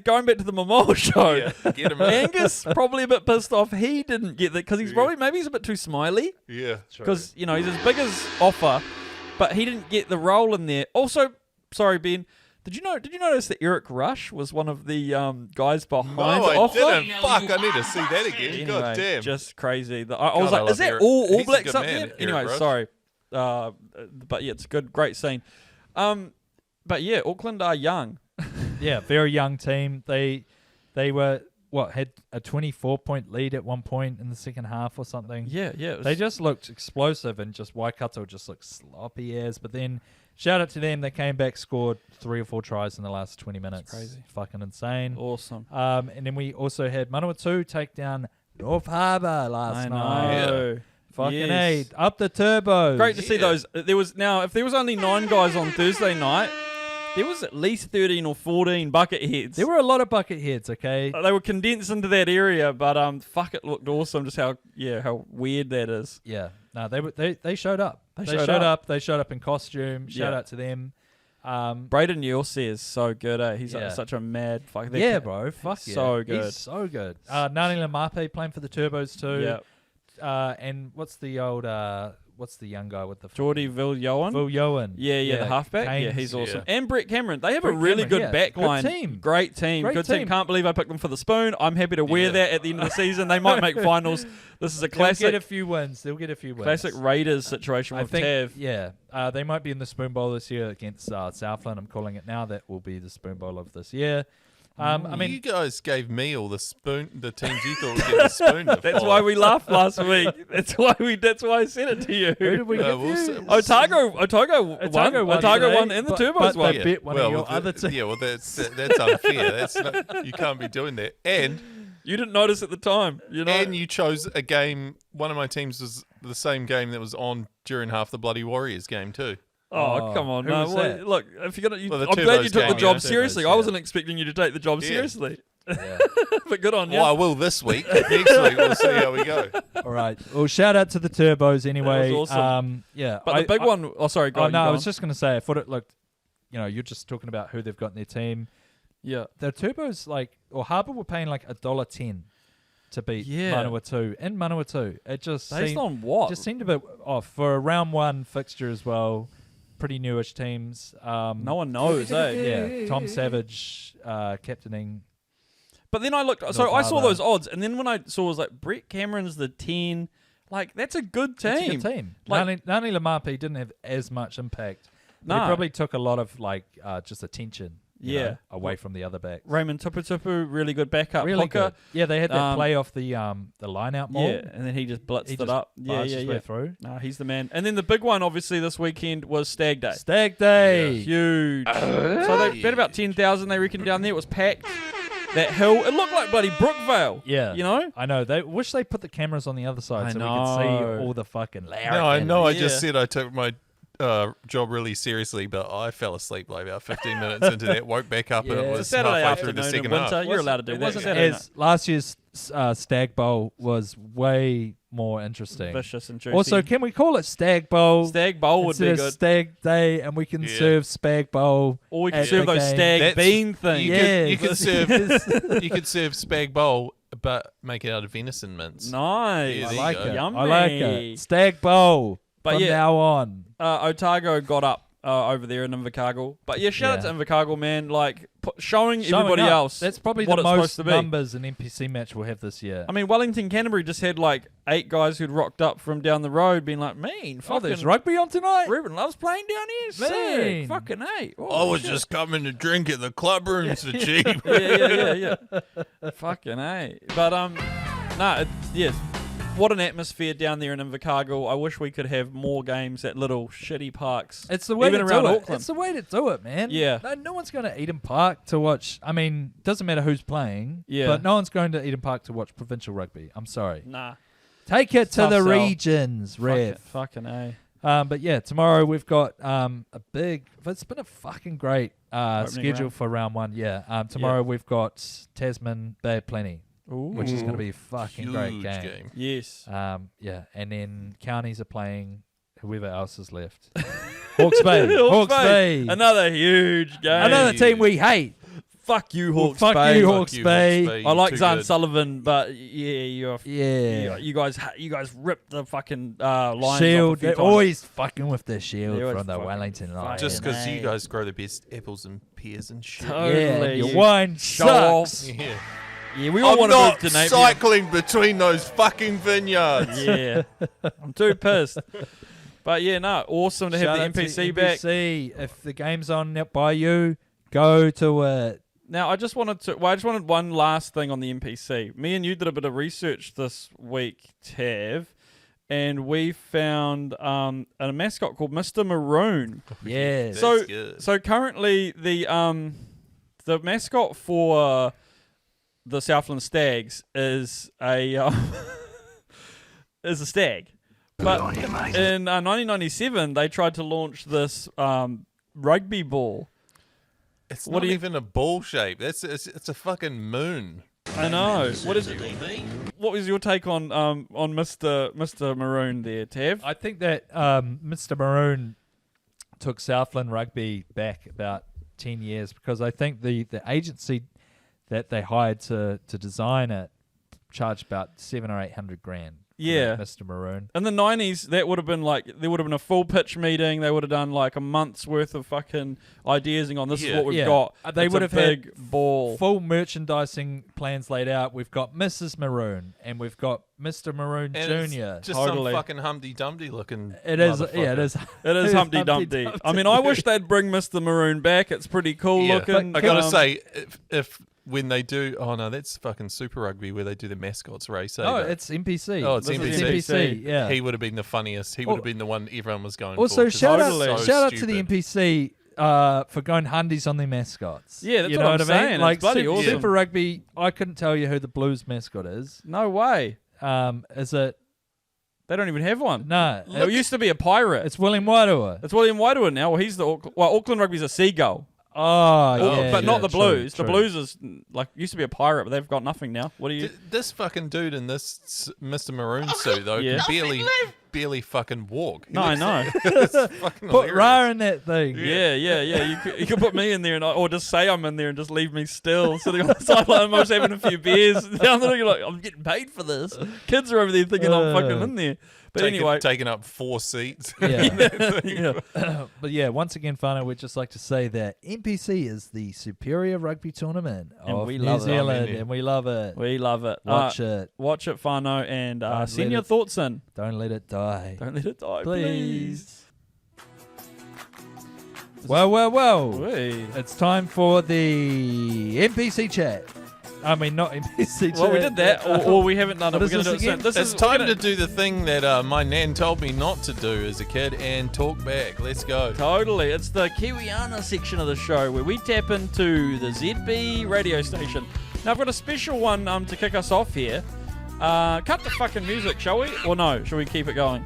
going back to the Momoa show, Yeah, get him. Angus probably a bit pissed off. He didn't get that because he's probably maybe he's a bit too smiley Yeah. because he's as big as Offa, but he didn't get the role in there. Also, sorry Ben, did you notice that Eric Rush was one of the guys behind No, I Offa? didn't. Fuck, I need to see that again. Anyway, God damn. just crazy. I was God, I like, is love that Eric. all He's a Blacks good up man, there? Eric Anyway, Rush. sorry. But yeah, it's a great scene. But yeah, Auckland are young. yeah, very young team. They were had a 24-point lead at one point in the second half or something. Yeah. It was, They just looked explosive, and just Waikato just looked sloppy as. But then, shout out to them. They came back, scored 3 or 4 tries in the last 20 minutes. crazy. Fucking insane. awesome. And then we also had Manawatu take down North Harbour last night. know. Fucking Yes. A. Up the turbos. Great to see those. If there was only 9 guys on Thursday night, there was at least 13 or 14 bucket heads. There were a lot of bucket heads, okay? They were condensed into that area, but fuck, it looked awesome. Just how weird that is. Yeah. No, they showed up. They They showed showed up. up. They showed up in costume. Shout Yeah. out to them. Braden Yulse is so good. He's Yeah. such a mad fuck. Yeah, bro. Fuck yeah. so good. He's so good. Nani Lamape playing for the Turbos too. Yeah. And what's the young guy with the Geordie Viljoen. Viljoen. Yeah, the halfback. Canes. Yeah, he's awesome. Yeah. And Brett Cameron. They have Brett a really Cameron, good yeah. back Good line. team. Great team. Great Good team. team. Can't believe I picked them for the spoon. I'm happy to wear Yeah. that at the end of the season. They might make finals. This is a They'll get a classic few wins. They'll get a few wins. classic Raiders situation I with think, Tav. yeah. They might be in the Spoon Bowl this year against Southland. I'm calling it now. That will be the Spoon Bowl of this year. I mean, you guys gave me all the teams you thought would get the spoon. That's why we laughed last week. That's why I sent it to you. who did we give we'll you? see. Otago won. won Otago today, won and the Turbos but won. they bet one of your other teams. Yeah, well, that's unfair. You can't be doing that. And You didn't notice at the time, and you chose a game. One of my teams was the same game that was on during half the bloody Warriors game too. Oh, come on. Who No, was well, that? look, if you're gonna, Well, the I'm glad you Turbos took the game, job yeah. seriously. Turbos, I yeah. wasn't expecting you to take the job Yeah. seriously. Yeah. But good on you. Well, I will this week. Next week we'll see how we go. All right. Well, shout out to the Turbos anyway. That was awesome. Yeah. But the big one, sorry, go Oh on, no, you I go was on. just going to say. I thought it looked. You're just talking about who they've got in their team. Yeah. The Turbos Harbour were paying like $1.10 to beat Yeah. Manawatu in Manawatu. It just Based seemed, on what? just seemed a bit off for a round 1 fixture as well. Pretty newish teams. No one knows, eh? Yeah, Tom Savage captaining. But then I looked, so North I saw Harbour. those odds, and then when I saw, it was like, Brett Cameron's the 10. Like, that's a good team. It's a good team. Like- Nani Lamape didn't have as much impact. But No. he probably took a lot of just attention. you Yeah. know, away from the other backs. Raymond Tuputupu, really good backup Really hooker. good. Yeah, they had that Um, play off the line out ball. Yeah, and then he just blitzed He it just up. Yeah, barged yeah, his yeah. way through. No, he's the man. And then the big one, obviously, this weekend was Stag Day. Stag Day. Huge. So they bet about 10,000, they reckon, down there. It was packed. That hill, it looked like bloody Brookvale. Yeah. You know? I know. They wish they put the cameras on the other side I so we could see know. all the fucking larrikin. No, I know. I Yeah. just said I took my job really seriously, but I fell asleep like about 15 minutes into that. Woke back up and Yeah. it It's was Saturday halfway through the afternoon in second winter. half. You're allowed to do It that. wasn't Saturday as last year's Stag Bowl was way more night. interesting. Vicious and juicy. Also, can we call it Stag Bowl? Stag Bowl would be instead of good. Stag Day, and we can Yeah. serve Spag Bowl. Or we can at serve the those game. stag That's- bean things. You Yeah. could serve you could serve spag bowl, but make it out of venison mince. Nice. Yeah, I there like you it. go. Yummy. I like it. Stag Bowl. But from yeah, now on. Otago got up over there in Invercargill. But yeah, shout out to Invercargill, man. Like showing Showing everybody up. else That's probably what the it's supposed most to be. numbers an NPC match will have this year. I mean, Wellington Canterbury just had like 8 guys who'd rocked up from down the road, being like, "Mean, Oh, there's fucking rugby on tonight? Ruben loves playing down here. Sick, Mean. fucking hey." I was just coming to drink at the club rooms for cheap. yeah. Fucking hey. But yes. What an atmosphere down there in Invercargill. I wish we could have more games at little shitty parks. It's the way even to around do it. Auckland. It's the way to do it, man. Yeah. No one's going to Eden Park to watch. I mean, doesn't matter who's playing. Yeah. But no one's going to Eden Park to watch provincial rugby. I'm sorry. Nah. Take it to Tough the sell. regions, Rev. Fucking A. But yeah, tomorrow we've got a big. It's been a fucking great schedule round. for round 1. Yeah. Tomorrow we've got Tasman Bay Plenty, Ooh. which is going to be a fucking great Huge game. Yes. Yeah, and then counties are playing whoever else is left. Hawke's Bay. Hawke's Bay. Another huge game. Another team we hate. Fuck you, Hawke's Fuck Bay. you, Hawke's Bay. I like Too Zahn good. Sullivan, but yeah, Yeah. you guys ripped the fucking lines Shield. off a few They're times. always fucking with the shield They always from the fucking Wellington line. fight. Just because you Mate. guys grow the best apples and pears and shit. Totally. Yeah, your You wine show sucks. off. Yeah. Yeah, we all I'm want to move not to Napier. cycling between those fucking vineyards. Yeah, I'm too pissed. But yeah, no, awesome to have Shout the out to NPC back. NPC. If the game's on by you, go to it. Now, I just wanted one last thing on the NPC. Me and you did a bit of research this week, Tav, and we found a mascot called Mr. Maroon. Yeah. That's So, good. so currently the mascot for the Southland Stags is a is a stag. But in 1997, they tried to launch this rugby ball. It's what not do you- even a ball shape. It's a fucking moon. I know. What was your take on Mr. Maroon there, Tav? I think that Mr. Maroon took Southland Rugby back about 10 years because I think the agency that they hired to design it charged about 700 or 800 grand. for Yeah. that Mr. Maroon. In the 90s, that would have been like, there would have been a full pitch meeting. They would have done like a month's worth of fucking ideasing on this is Yeah. what we've Yeah. got. They It's would a have had big ball. Full merchandising plans laid out. We've got Mrs. Maroon and we've got Mr. Maroon And Jr. it's just Totally. some fucking Humpty Dumpty looking. It is, motherfucker. yeah, it is. It is Humpty Dumpty. I mean, I wish they'd bring Mr. Maroon back. It's pretty cool Yeah. looking. I gotta say, if when they do, oh no, that's fucking Super Rugby where they do the mascots race. No, eh? it's NPC. Oh, it's This is NPC. Yeah. He would have been the funniest. He would have been the one everyone was going Also, for. shout Totally. out, So shout out to the stupid. NPC for going hundies on their mascots. Yeah, that's you what know I'm what I saying. mean? It's Like bloody awesome. Super Rugby, I couldn't tell you who the Blues mascot is. No way. Is it? They don't even have one. No, It used to be a pirate. it's William Wairua. It's William Whitewood now. Well, he's the Auckland Rugby's a seagull. Oh, yeah, but not yeah, the true, Blues. true. The Blues is like used to be a pirate, but they've got nothing now. What do you? This fucking dude in this Mr. Maroon suit though Yeah. can barely fucking walk. He No, I looks- know. it's fucking Put hilarious. Ra in that thing. Yeah. You could put me in there, or just say I'm in there and just leave me still, sitting on the sideline, most having a few beers. Down there, you're like, I'm getting paid for this. Kids are over there thinking I'm fucking in there. But anyway, taking up 4 seats. Yeah. yeah. But yeah, once again, Whānau, we'd just like to say that NPC is the superior rugby tournament And of we New love it. Zealand, Amen. and we love it. We love it. Watch it. Watch it, Whānau, and Don't send let your it- thoughts in. Don't let it die. Don't let it die, Please. please. Well. Whee. It's time for the NPC chat. I mean, not NPC chat. Well, we did that, or we haven't done it. What We're is going to do this it again? soon. It's time to do the thing that my nan told me not to do as a kid and talk back. Let's go. Totally. It's the Kiwiana section of the show where we tap into the ZB radio station. Now, I've got a special one to kick us off here. Cut the fucking music, shall we? Or no, shall we keep it going?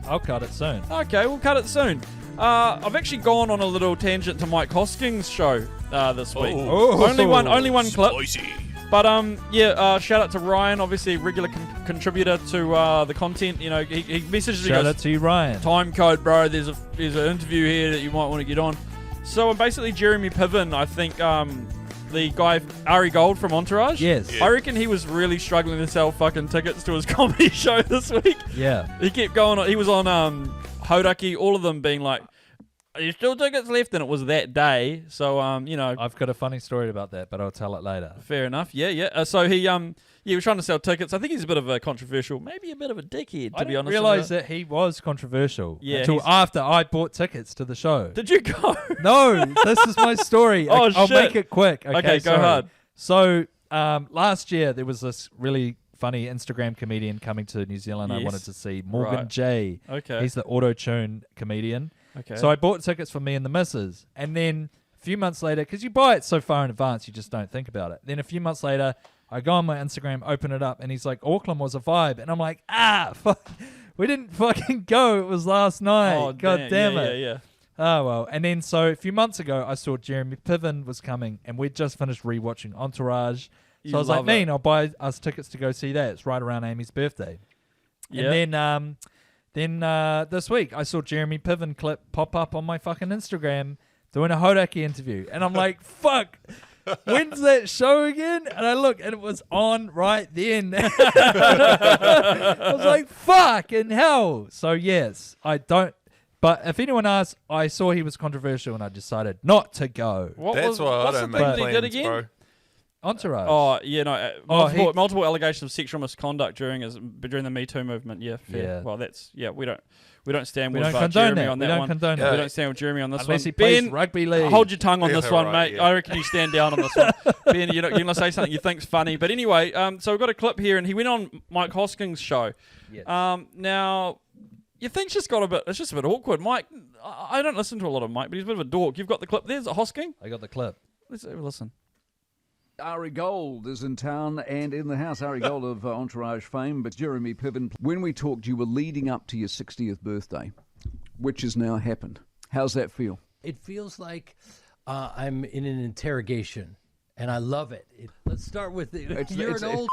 I'll cut it soon. Okay, we'll cut it soon. I've actually gone on a little tangent to Mike Hosking's show this week. Oh. Only one clip. Spicy. But shout out to Ryan, obviously regular contributor to the content. You know, he messaged me. Shout goes, out to you, Ryan. time code, bro. There's an interview here that you might want to get on. So basically, Jeremy Piven, I think, the guy Ari Gold from Entourage. Yes. Yeah. I reckon he was really struggling to sell fucking tickets to his comedy show this week. Yeah. He kept going on. He was on Hodaki, all of them being like, "Are you still tickets left?" And it was that day. So I've got a funny story about that, but I'll tell it later. fair enough. Yeah. So he was trying to sell tickets. I think he's a bit of a controversial, maybe a bit of a dickhead, to I be didn't honest. realize that he was controversial Yeah, until he's- after I bought tickets to the show. Did you go? No, this is my story. Oh, I'll shit. make it quick. Okay, go sorry. hard. So last year there was this really funny Instagram comedian coming to New Zealand. I Yes. wanted to see Morgan Right. J. Okay. He's the auto-tune comedian. Okay. So I bought tickets for me and the missus. And then a few months later, because you buy it so far in advance, you just don't think about it. Then a few months later, I go on my Instagram, open it up, and he's like, Auckland was a vibe. And I'm like, fuck. We didn't fucking go. It was last night. Oh, God damn it. Yeah. Oh, well. And then so a few months ago, I saw Jeremy Piven was coming, and we'd just finished rewatching Entourage. So You I was like, love it. I'll buy us tickets to go see that. It's right around Amy's birthday. Yeah. And then this week, I saw Jeremy Piven clip pop up on my fucking Instagram doing a Hodaki interview. And I'm like, fuck. When's that show again? And I look, and it was on right then. I was like, fucking hell. So, yes, I don't. But if anyone asks, I saw he was controversial, and I decided not to go. That's why I what's don't the make thing that he did plans, again? bro. Entourage. Oh, yeah, no. Oh, Multiple allegations of sexual misconduct during the Me Too movement. Yeah, fair. Yeah. Well, we don't stand we with don't condone Jeremy that. on We that don't one. condone We that. don't stand with Jeremy on this Unless one. he plays Ben, rugby league. hold your tongue on Yeah, this one, right, mate. yeah. I reckon you stand down on this one. Ben, you're going to say something you think's funny. But anyway, so we've got a clip here, and he went on Mike Hoskins' show. Yes. Now, you think it's just a bit awkward. Mike, I don't listen to a lot of Mike, but he's a bit of a dork. You've got the clip there. Is it Hosking? I got the clip. Let's have a listen. Ari Gold is in town and in the house. Ari Gold of Entourage fame, but Jeremy Piven. When we talked, you were leading up to your 60th birthday, which has now happened. How's that feel? It feels like I'm in an interrogation, and I love it. Let's start with you're an old.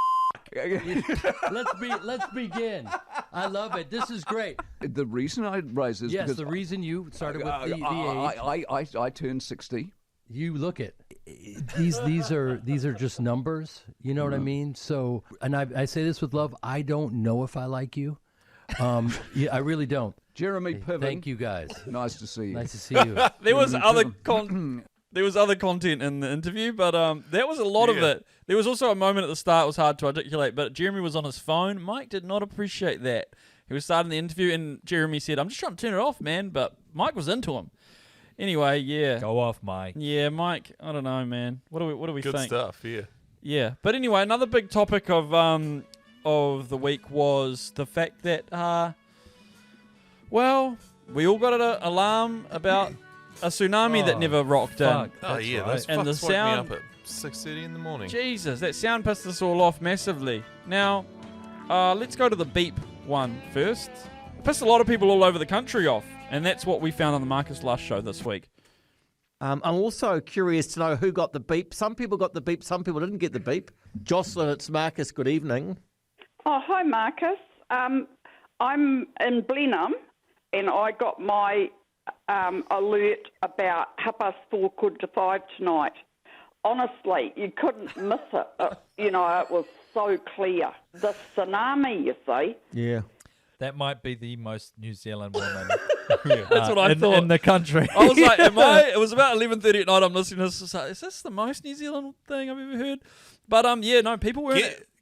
Let's begin. I love it. This is great. The reason I raise this Yes, because the reason you started with the age. I turned 60. You look at these are just numbers. You know what I mean? So, and I say this with love. I don't know if I like you. Yeah, I really don't. Jeremy Piven. Thank you guys. Nice to see you. Nice to see you. There was Jeremy other content in the interview, but that was a lot of Yeah. it. There was also a moment at the start. It was hard to articulate, but Jeremy was on his phone. Mike did not appreciate that. He was starting the interview, and Jeremy said, "I'm just trying to turn it off, man." But Mike was into him. Anyway, yeah. Go off, Mike. Yeah, Mike. I don't know, man. What do we Good think? stuff, yeah. Yeah, but anyway, another big topic of the week was the fact that we all got an alarm about a tsunami that Oh, never rocked in. Fuck, Oh, that's yeah, right. those And fucks the woke me sound- up at 6:30 in the morning. Jesus, that sound pissed us all off massively. Now, let's go to the beep one first. It pissed a lot of people all over the country off, and that's what we found on the Marcus Lush show this week. I'm also curious to know who got the beep. Some people got the beep, some people didn't get the beep. Jocelyn, it's Marcus. Good evening. Oh, hi, Marcus. I'm in Blenheim, and I got my alert about 4:15 tonight. Honestly, you couldn't miss it. It was so clear. The tsunami, you see. Yeah. That might be the most New Zealand woman. That's what I in, thought. in the country. I was like, it was about 11:30 at night. I'm listening to this. I was like, is this the most New Zealand thing I've ever heard? But people were.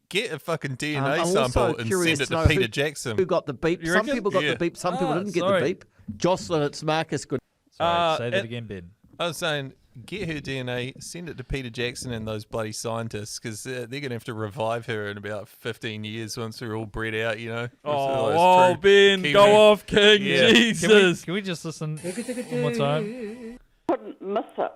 Get a fucking DNA I'm also sample and curious send it to know to Peter who Jackson. got the beep. You Some reckon? people got Yeah. the beep, some people didn't get sorry. the beep. Jocelyn, it's Marcus. Good. Sorry, say that and- again, Ben. I was saying, get her DNA, send it to Peter Jackson and those bloody scientists, because they're going to have to revive her in about 15 years once they're all bred out, you know? Oh, Ben, Kiwi. go off, King. Yeah. Jesus. Can we just listen one more time? Couldn't miss it.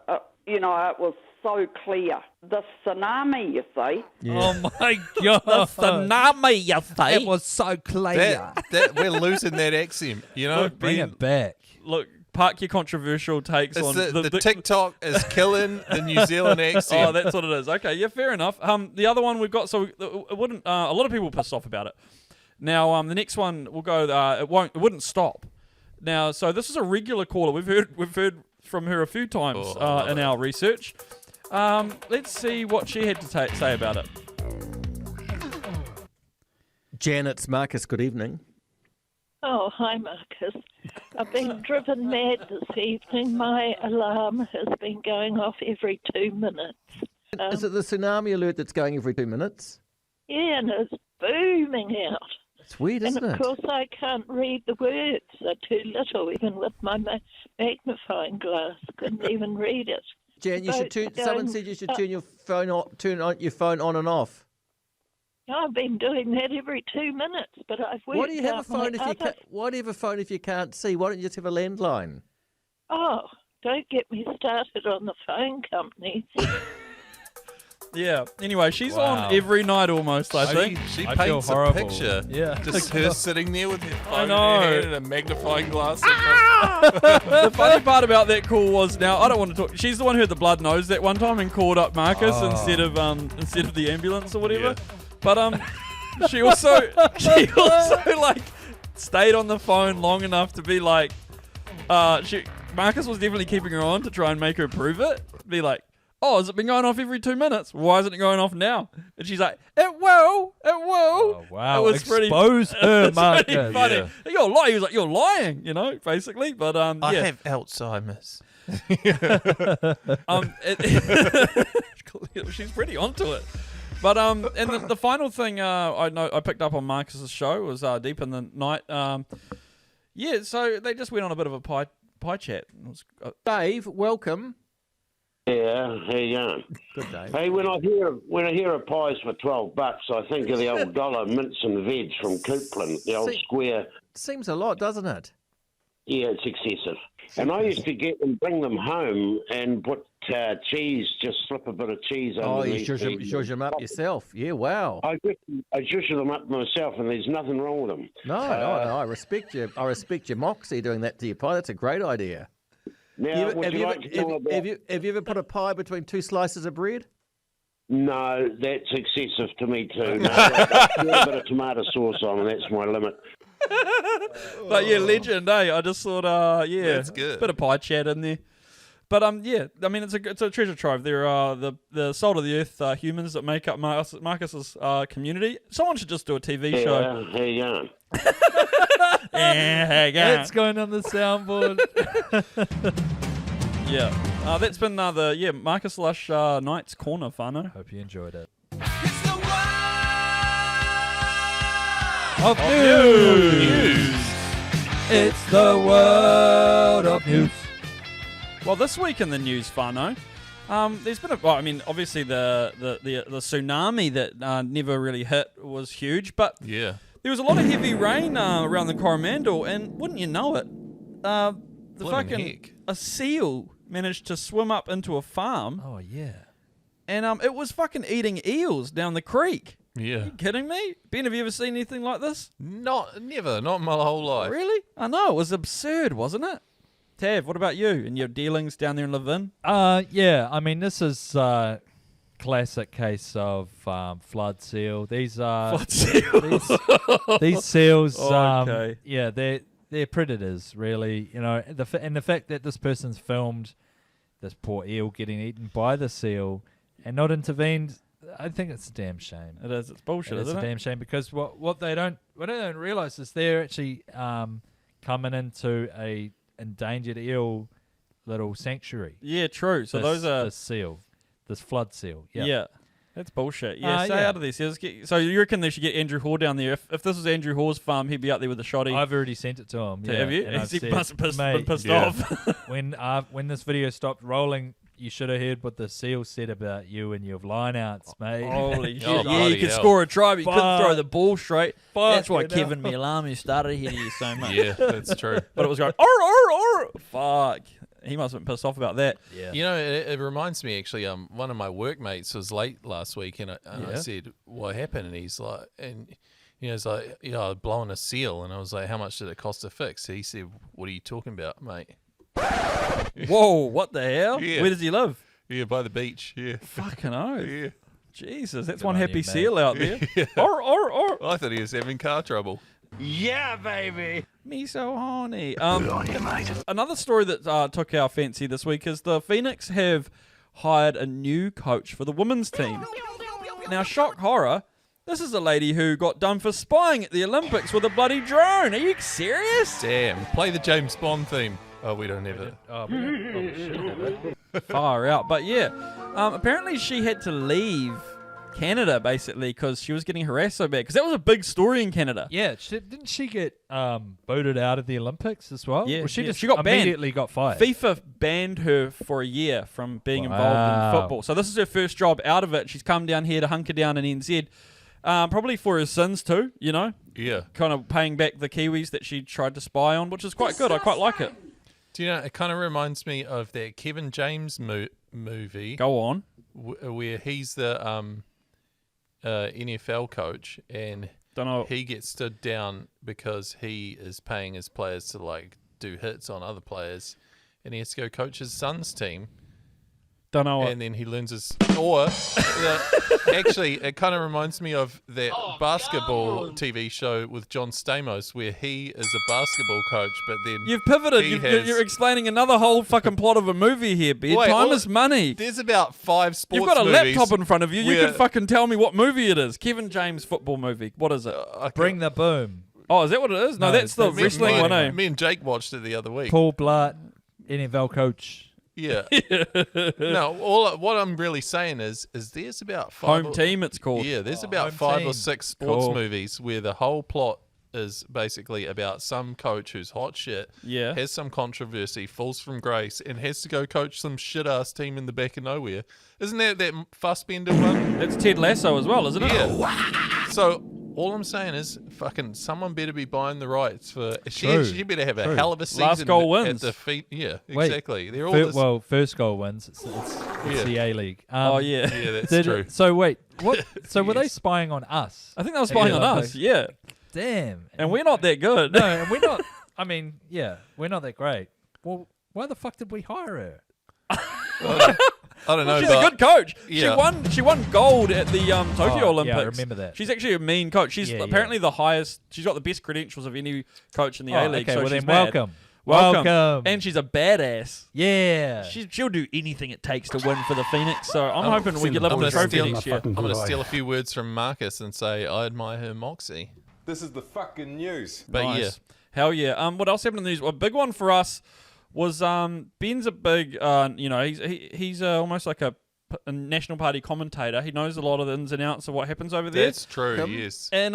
It was so clear. The tsunami, you see. Oh my god! Tsunami, you say. It was so clear. That we're losing that accent, you know? Bring it back. Look, park your controversial takes It's on the TikTok is killing the New Zealand accent. Oh, that's what it is. Okay, yeah, fair enough. The other one we've got, so it wouldn't. A lot of people were pissed off about it. Now, the next one we'll go. It wouldn't stop. Now, so this is a regular caller. We've heard from her a few times Oh, I love in it. our research. Let's see what she had to say about it. Jan, it's Marcus. Good evening. Oh, hi, Marcus. I've been driven mad this evening. My alarm has been going off every 2 minutes. Is it the tsunami alert that's going every 2 minutes? Yeah, and it's booming out. It's weird, isn't and of it? course, I can't read the words. They're too little, even with my magnifying glass. Couldn't even read it. Jan, you should someone said you should turn your phone on and off. I've been doing that every 2 minutes, but I've worked Why do you have a out phone my if you other... can't? Why do you have a phone if you can't see? Why don't you just have a landline? Oh, don't get me started on the phone companies. Yeah. Anyway, she's Wow. on every night almost, I think. She I feel paints a horrible. picture. Yeah. Just her sitting there with her phone in know. her hand and a magnifying glass. The funny part about that call was, now I don't want to talk. She's the one who had the blood nose that one time and called up Marcus instead of the ambulance or whatever. Yeah. But she also like stayed on the phone long enough to be like, Marcus was definitely keeping her on to try and make her prove it. Be like, oh, has it been going off every 2 minutes? Why isn't it going off now? And she's like, it will. Oh, wow. It was Expose her, it's pretty Marcus. funny. Yeah. You're lying. He was like, you're lying, basically. But I yeah. have Alzheimer's. She's pretty onto it. But and the final thing I picked up on Marcus's show was deep in the night. Yeah, so they just went on a bit of a pie chat. It was, Dave, welcome. Yeah, how you going? Good, Dave. Hey, when I hear a pie's for $12, I think of the old dollar mince and veg from Coupland, the old square. Seems a lot, doesn't it? Yeah, it's excessive. And I used to get them, bring them home, and put cheese, just slip a bit of cheese Oh, you underneath. zhuzh them up yourself. Yeah, wow. I zhuzh them up myself, and there's nothing wrong with them. No, I respect you. I respect your moxie doing that to your pie. That's a great idea. Now, would you like to know about... have you ever put a pie between two slices of bread? No, that's excessive to me too. No, a bit of tomato sauce on, and that's my limit. But yeah, legend, eh? I just thought, That's good. Bit of pie chat in there. But yeah, I mean, it's a treasure trove. There are the salt of the earth humans that make up Marcus's community. Someone should just do a TV show. Yeah, how you going? It's going on the soundboard. Yeah, that's been the Marcus Lush Night's Corner, whānau. Hope you enjoyed it. It's the world Of news. It's the world of news. Well, this week in the news, whānau, there's been obviously the tsunami that never really hit was huge, but Yeah. there was a lot of heavy rain around the Coromandel, and wouldn't you know it, Blimmin' heck. a seal managed to swim up into a farm, Oh, yeah. and it was fucking eating eels down the creek. Yeah. Are you kidding me? Ben, have you ever seen anything like this? Never. Not my whole life. Really? I know, it was absurd, wasn't it? Tav, what about you and your dealings down there in Levin? Yeah, I mean, this is classic case of flood seal. These are Flood seal. these seals. Okay. Yeah, they're predators, really. You know, the fact that this person's filmed this poor eel getting eaten by the seal and not intervened, I think it's a damn shame. It is. It's bullshit, It's isn't a it? damn shame because what they don't realize is they're actually coming into a endangered eel little sanctuary. Yeah, true. So those are this seal, this flood seal. yeah. That's bullshit. Yeah, stay yeah. out of this. So you reckon they should get Andrew Hoare down there? If this was Andrew Hoare's farm, he'd be out there with a shotty. I've already sent it to him. Yeah, Have you? and I've He said, must have been "Mate, pissed yeah. off. when this video stopped rolling, you should have heard what the seal said about you and your lineouts, mate. Holy shit. Oh, Yeah, bloody you could hell. score a try, but you couldn't Fuck. throw the ball straight. That's why Fucking Kevin hell. Milami started hitting you so much. Yeah, that's true. But it was going, or. Fuck. He must have been pissed off about that. Yeah. You know, it reminds me actually. One of my workmates was late last week, and I said, "What happened?" And he's like, he's like, "Yeah, I'm blowing a seal." And I was like, "How much did it cost to fix?" He said, "What are you talking about, mate?" Whoa, what the hell? Yeah. Where does he live? Yeah, by the beach. Yeah, Fucking oath. yeah. Jesus, that's Good one on happy you, mate. seal out there. Yeah. Or. I thought he was having car trouble. Yeah, baby. Me so horny. Another story that took our fancy this week is the Phoenix have hired a new coach for the women's team. Now, shock horror, this is a lady who got done for spying at the Olympics with a bloody drone. Are you serious? Damn. Play the James Bond theme. Oh, we don't have it. Oh, we should have it. Far out. But yeah, apparently she had to leave Canada basically because she was getting harassed so bad. Because that was a big story in Canada. Yeah, didn't she get booted out of the Olympics as well? Yeah, Well, she she got banned. immediately got fired. FIFA banned her for a year from being involved in football. So this is her first job out of it. She's come down here to hunker down in NZ. Probably for her sins too, you know? Yeah. Kind of paying back the Kiwis that she tried to spy on, which is quite good. I quite like it. Do you know, it kind of reminds me of that Kevin James movie. Go on. Where he's the NFL coach and he gets stood down because he is paying his players to like do hits on other players and he has to go coach his son's team. Don't know what. And then he learns his... Actually, it kind of reminds me of that basketball TV show with John Stamos where he is a basketball coach, but then... You've pivoted. You're explaining another whole fucking plot of a movie here, Ben. Time is money. There's about 5 sports You've got a movies laptop in front of you. You can fucking tell me what movie it is. Kevin James football movie. What is it? Bring the Boom. Oh, is that what it is? No, that's the wrestling one, eh? Me and Jake watched it the other week. Paul Blart, NFL coach. Yeah. No, what I'm really saying is there's about 5 Home Team, it's called. Yeah, there's about 5 or 6 sports movies where the whole plot is basically about some coach who's hot shit, has some controversy, falls from grace, and has to go coach some shit ass team in the back of nowhere. Isn't that Fassbender one? It's Ted Lasso as well, isn't it? Yeah. So all I'm saying is, fucking someone better be buying the rights for. She better have a hell of a season. Last goal wins. At the feet. Yeah, Wait, exactly. They're all first goal wins. It's the A-League. Yeah, that's true. So wait, what? So were they spying on us? I think they were spying on us. Yeah. Damn. And we're not that good. No, and we're not. I mean, yeah, we're not that great. Well, why the fuck did we hire her? I don't know. She's a good coach. Yeah. She won gold at the Tokyo Olympics. Yeah, I remember that. She's actually a mean coach. She's apparently the highest. She's got the best credentials of any coach in the A-League. Okay, so well she's then welcome. And she's a badass. Yeah. She'll do anything it takes to win for the Phoenix. So I'm hoping we can lift the trophy next year. I'm going to steal a few words from Marcus and say I admire her moxie. This is the fucking news. But nice. Hell yeah. What else happened in the news? Well, a big one for us was Ben's a big, he's almost like a National Party commentator. He knows a lot of the ins and outs of what happens over there. That's true, yes. And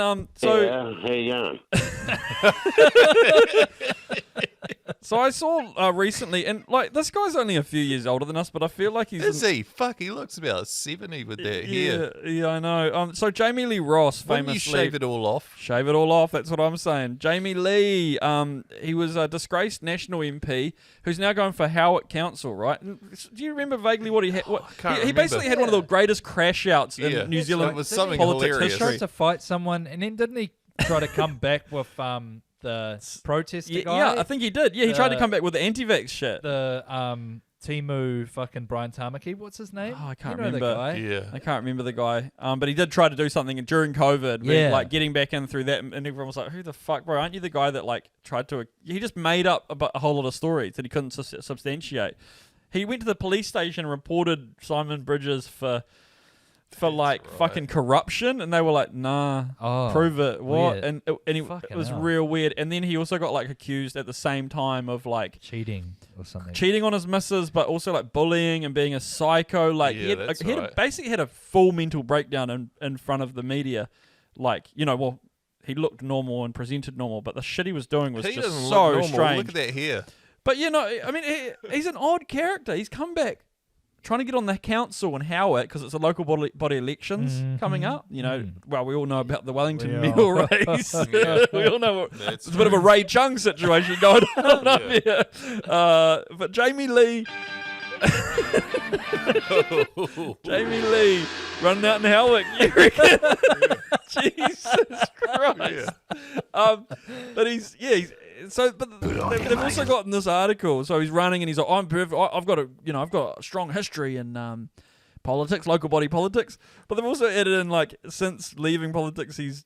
so I saw recently, and like this guy's only a few years older than us, but I feel like he's... Is he? Fuck, he looks about 70 with that hair. Yeah, I know. So Jamie Lee Ross famously... Wouldn't you shave it all off? Shave it all off, that's what I'm saying. Jamie Lee, he was a disgraced National MP who's now going for Howick Council, right? And do you remember vaguely what he had? He basically had one of the greatest crash outs in New Zealand politics hilarious. He tried to fight someone, and then didn't he try to come back with the protester guy? Yeah, I think he did. Yeah, he tried to come back with the anti-vax shit. The Timu fucking Brian Tamaki. What's his name? Oh, I can't remember. The guy. Yeah. I can't remember the guy. But he did try to do something during COVID. Yeah. Like getting back in through that, and everyone was like, "Who the fuck, bro? Aren't you the guy that like tried to?" He just made up a whole lot of stories that he couldn't substantiate. He went to the police station and reported Simon Bridges for fucking corruption, and they were like, "Nah, prove it." What? Weird. And it was real weird. And then he also got like accused at the same time of like cheating or something, cheating on his missus, but also like bullying and being a psycho. Like he basically had a full mental breakdown in front of the media. Like he looked normal and presented normal, but the shit he was doing was just so strange. Look at that hair. But I mean, he's an odd character. He's come back trying to get on the council in Howick because it's a local body elections coming up. Well, we all know about the Wellington Mule race. We all know it's a bit of a Ray Chung situation going on up here. But Jamie Lee... Jamie Lee running out in Howick, you reckon? Jesus Christ. But they've also gotten this article. So he's running and he's like, I'm perfect. I've got a strong history in politics, local body politics. But they've also added in like since leaving politics, he's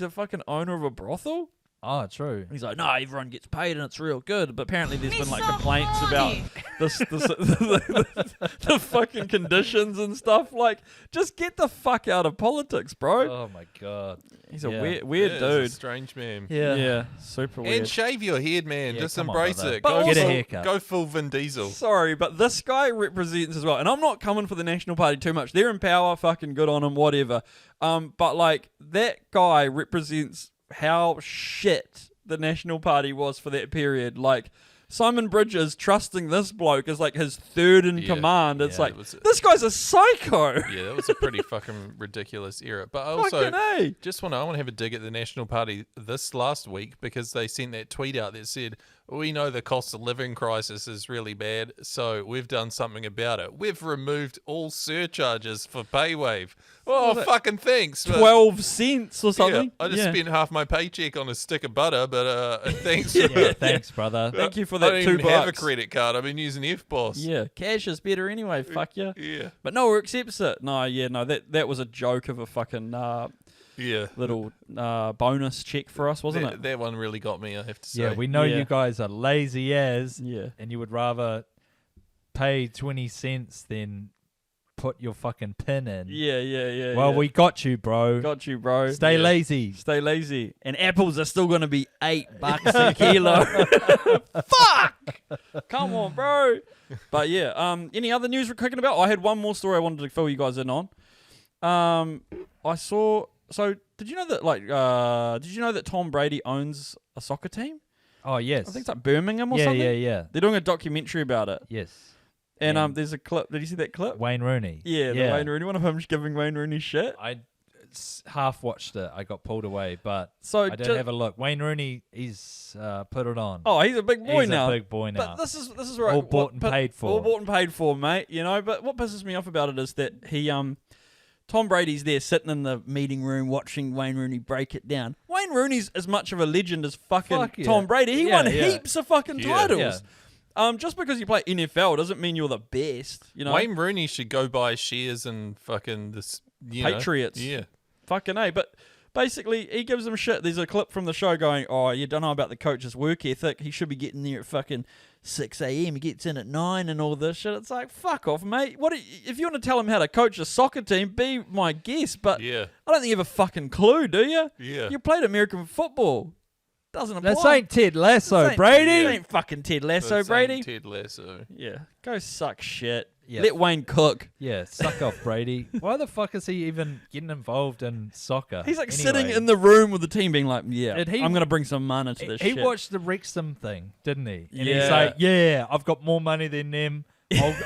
a fucking owner of a brothel. Oh, true. He's like, no, everyone gets paid and it's real good. But apparently there's been like complaints about the fucking conditions and stuff. Like, just get the fuck out of politics, bro. Oh my god. He's a Yeah. weird Yeah, dude. he's a strange man. Yeah, super weird. And shave your head, man. Yeah, Just come on, embrace brother. it. But Go Get a full- haircut. Go full Vin Diesel. Sorry, but this guy represents as well. And I'm not coming for the National Party too much. They're in power, fucking good on them, whatever. But like, that guy represents how shit the National Party was for that period. Like, Simon Bridges trusting this bloke as like his third in command. It's like, this guy's a psycho. Yeah, that was a pretty fucking ridiculous era. But I also Fucking A. just want to have a dig at the National Party this last week because they sent that tweet out that said, we know the cost of living crisis is really bad, so we've done something about it. We've removed all surcharges for PayWave. Oh, fucking thanks. but- 12 cents or something. Yeah, I just spent half my paycheck on a stick of butter, but thanks. Yeah, thanks, brother. Thank you for I that don't $2. even have a credit card. I've been using FBOS. Yeah, cash is better anyway. Fuck yeah. Yeah. But no one accepts it. No, that was a joke of a fucking Yeah. little bonus check for us, wasn't it? That one really got me, I have to say. Yeah, we know Yeah. you guys are lazy as, Yeah. and you would rather pay 20 cents than put your fucking pin in. Yeah. Well, yeah. we got you, bro. got you, bro. Stay lazy. Stay lazy. And apples are still going to be $8 a kilo. Fuck! Come on, bro. But yeah, any other news we're cooking about? I had one more story I wanted to fill you guys in on. I saw. So, did you know that Tom Brady owns a soccer team? Oh, yes. I think it's like Birmingham or yeah, something. Yeah. They're doing a documentary about it. Yes. And there's a clip. Did you see that clip? Wayne Rooney. Yeah, the Wayne Rooney one of him giving Wayne Rooney shit. I half watched it. I got pulled away, but So I did have a look. Wayne Rooney, he's put it on. Oh, he's a big boy He's now. a big boy now. But this is right. All bought and paid for. All bought and paid for, mate. You know. But what pisses me off about it is that Tom Brady's there sitting in the meeting room watching Wayne Rooney break it down. Wayne Rooney's as much of a legend as fucking Fuck yeah. Tom Brady. He Yeah, won yeah. heaps of fucking Yeah. titles. Just because you play NFL doesn't mean you're the best. You know. Wayne Rooney should go buy shares in fucking this Patriots. Yeah. Fucking A. But basically, he gives them shit. There's a clip from the show going, oh, you don't know about the coach's work ethic. He should be getting there at fucking 6 a.m. He gets in at 9 and all this shit. It's like, fuck off, mate. If you want to tell him how to coach a soccer team, be my guest. But Yeah. I don't think you have a fucking clue, do you? Yeah. You played American football. Doesn't apply. This ain't Ted Lasso, This ain't- Brady. This ain't fucking Ted Lasso, That's Brady. Ted Lasso. Yeah. Go suck shit. Yeah. Let Wayne cook. Yeah, suck off, Brady. Why the fuck is he even getting involved in soccer? He's like anyway? sitting in the room with the team being like, yeah, Did he- I'm going to bring some money to this He shit. watched the Wrexham thing, didn't he? And Yeah. he's like, "Yeah, I've got more money than them.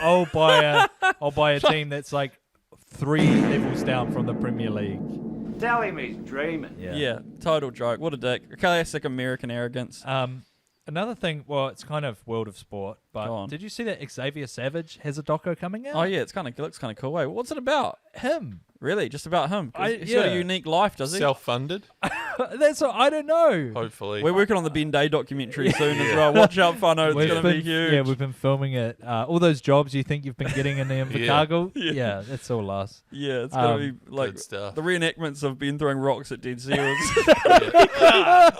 I'll buy a team that's like 3 levels down from the Premier League." Tell him he's dreaming. Yeah, total joke. What a dick. Classic American arrogance. Another thing, well, it's kind of world of sport, Go but on. did you see that Xavier Savage has a doco coming out? Oh yeah, it looks kind of cool. Wait, what's it about? Him. Really, just about him? 'Cause he's got yeah. a unique life, does he? Self-funded, That's what, I don't know. hopefully. We're working on the Ben Day documentary soon as well. Watch out, Whānau. It's We've going to be been- huge. Yeah, we've been filming it. All those jobs you think you've been getting in the Invercargill, yeah, that's all us. Yeah, it's going to be like good stuff. the reenactments of Ben throwing rocks at dead seals.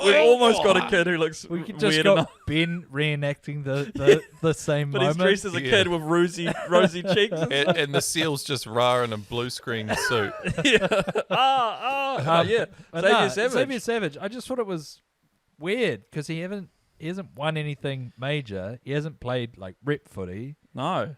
We've almost got a kid who looks We could just weird got enough. Ben reenacting the same But he's moment. dressed as a kid with rosy cheeks. and the seal's just raw in a blue screen suit. Yeah. But Xavier nah, Savage. Xavier Savage. I just thought it was weird because he hasn't won anything major. He hasn't played like rep footy. No.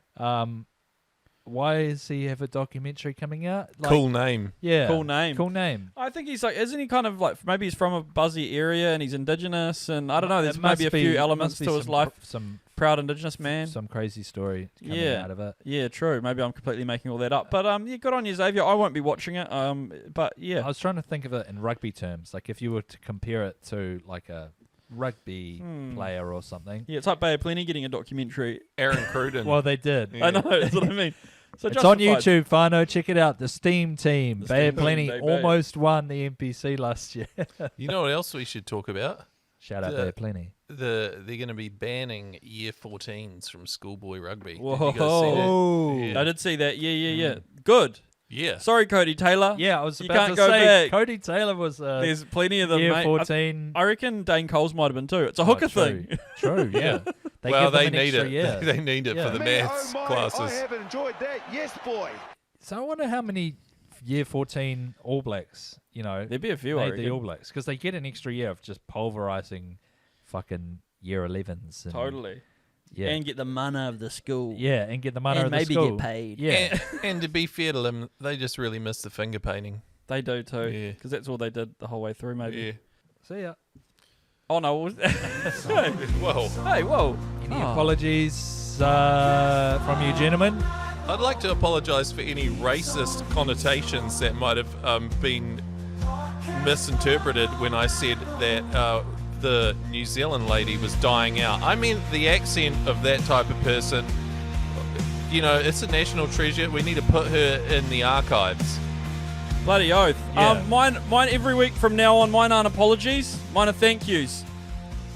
Why does he have a documentary coming out? Like, Cool name. Yeah. Cool name. Cool name. I think he's like, isn't he kind of like, maybe he's from a buzzy area and he's indigenous and I don't know, there's It must maybe a be- few must elements be to his some life. some Proud indigenous man. Some crazy story coming Yeah. out of it. Yeah, true. Maybe I'm completely making all that up. But yeah, good on you, Xavier. I won't be watching it. But yeah. I was trying to think of it in rugby terms. Like if you were to compare it to like a rugby player or something. Yeah, it's like Bay of Plenty getting a documentary. Aaron Cruden. Well, they did. I know, that's what I mean. So It's on justified. YouTube, Whānau. Check it out. The Steam Team. The Bay Steam of Plenty Team, baby. almost won the NPC last year. You know what else we should talk about? Shout out Bay of Plenty. They're going to be banning year 14s from schoolboy rugby. Did Whoa. you guys see that? I did see that. Yeah. Good. Yeah. Sorry, Cody Taylor. Yeah, I was You about can't to go say back. Cody Taylor was. There's plenty of them. year mate. 14. I reckon Dane Coles might have been too. It's a hooker true. thing. True. Yeah. Well, give them they an need extra it. year. They need it Yeah. for the Me, maths oh my, classes. I haven't enjoyed that. Yes, boy. So I wonder how many year 14 All Blacks, There'd be a few, I made the reckon. All Blacks, because they get an extra year of just pulverizing fucking year 11s. And, Totally. Yeah. And get the money of the school. Yeah, and get the money And of the maybe school. get paid. Yeah. And to be fair to them, they just really miss the finger painting. They do too. Yeah. Because that's all they did the whole way through, maybe. Yeah. See ya. Oh, no. What was Whoa. Hey, whoa. Any apologies from you gentlemen? I'd like to apologise for any racist connotations that might have been misinterpreted when I said that the New Zealand lady was dying out. I mean the accent of that type of person. It's a national treasure. We need to put her in the archives. Bloody oath. Yeah. Mine every week from now on, mine aren't apologies. Mine are thank yous.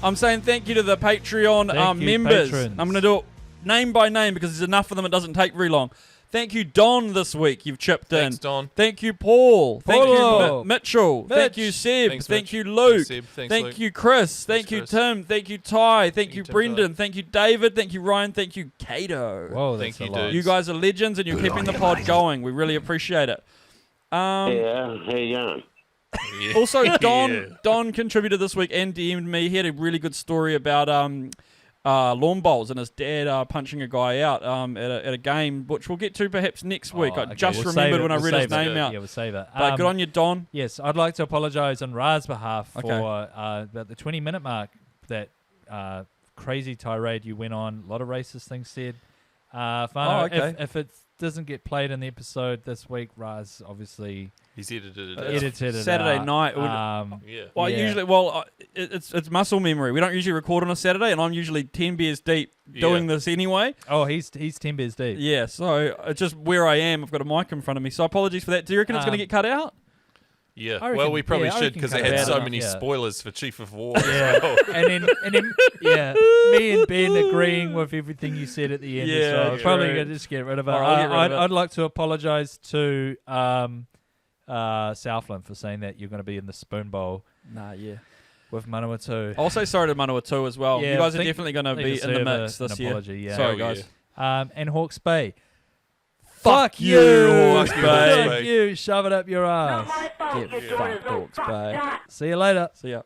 I'm saying thank you to the Patreon Thank you, members. patrons. I'm going to do it name by name because there's enough of them. It doesn't take very long. Thank you, Don, this week. You've chipped Thanks, in. Don. Thank you, Paul. Thank Paulo. you, Mitchell. Thank Mitch. you, Seb. Thanks, Thank Mitch. you, Luke. Thanks, Seb. Thanks, Thank Luke. you, Chris. Thank Thanks, you, Chris. Tim. Thank you, Ty. Thank you, Tim, Brendan. Ty. Thank you, David. Thank you, Ryan. Thank you, Kato. Whoa, Thank that's you, a lot. dude. You guys are legends and you're keeping the pod going. We really appreciate it. Yeah, here you go. Yeah. Also, Don Yeah. Don contributed this week and DM'd me. He had a really good story about lawn bowls and his dad punching a guy out at a game, which we'll get to perhaps next week. I Okay, just we'll remembered save when it, I we'll read his save it. name out. Yeah, we'll save it. But good on you, Don. Yes, I'd like to apologise on Ra's behalf for Okay. about the 20-minute mark, that crazy tirade you went on. A lot of racist things said. Fano, okay. if it doesn't get played in the episode this week, Raz obviously He's edited it out. edited it Saturday out. night. Yeah. Well, yeah. It's muscle memory. We don't usually record on a Saturday, and I'm usually 10 beers deep doing this anyway. Oh, he's 10 beers deep. Yeah, so it's just where I am. I've got a mic in front of me, so apologies for that. Do you reckon it's going to get cut out? Yeah. I reckon- Well, we probably yeah, I should reckon because cut it it had out so enough, many yeah. spoilers for Chief of War. Yeah, So- and then yeah, me and Ben agreeing with everything you said at the end. Yeah, as well. true. Probably gonna just get rid of it. All right, I'll get rid of it. I'd like to apologise to Southland for saying that you're going to be in the spoon bowl Nah, yeah. with Manawatu. I'll say sorry to Manawatu as well. Yeah, you guys I are think definitely going to they be in the deserve mix an this year. apology, yeah. Sorry, Hell guys. And Hawke's Bay. Fuck you, Hawke's Bay. Fuck you. Shove it up your ass. Get fucked, Hawke's Bay. See you later. See ya.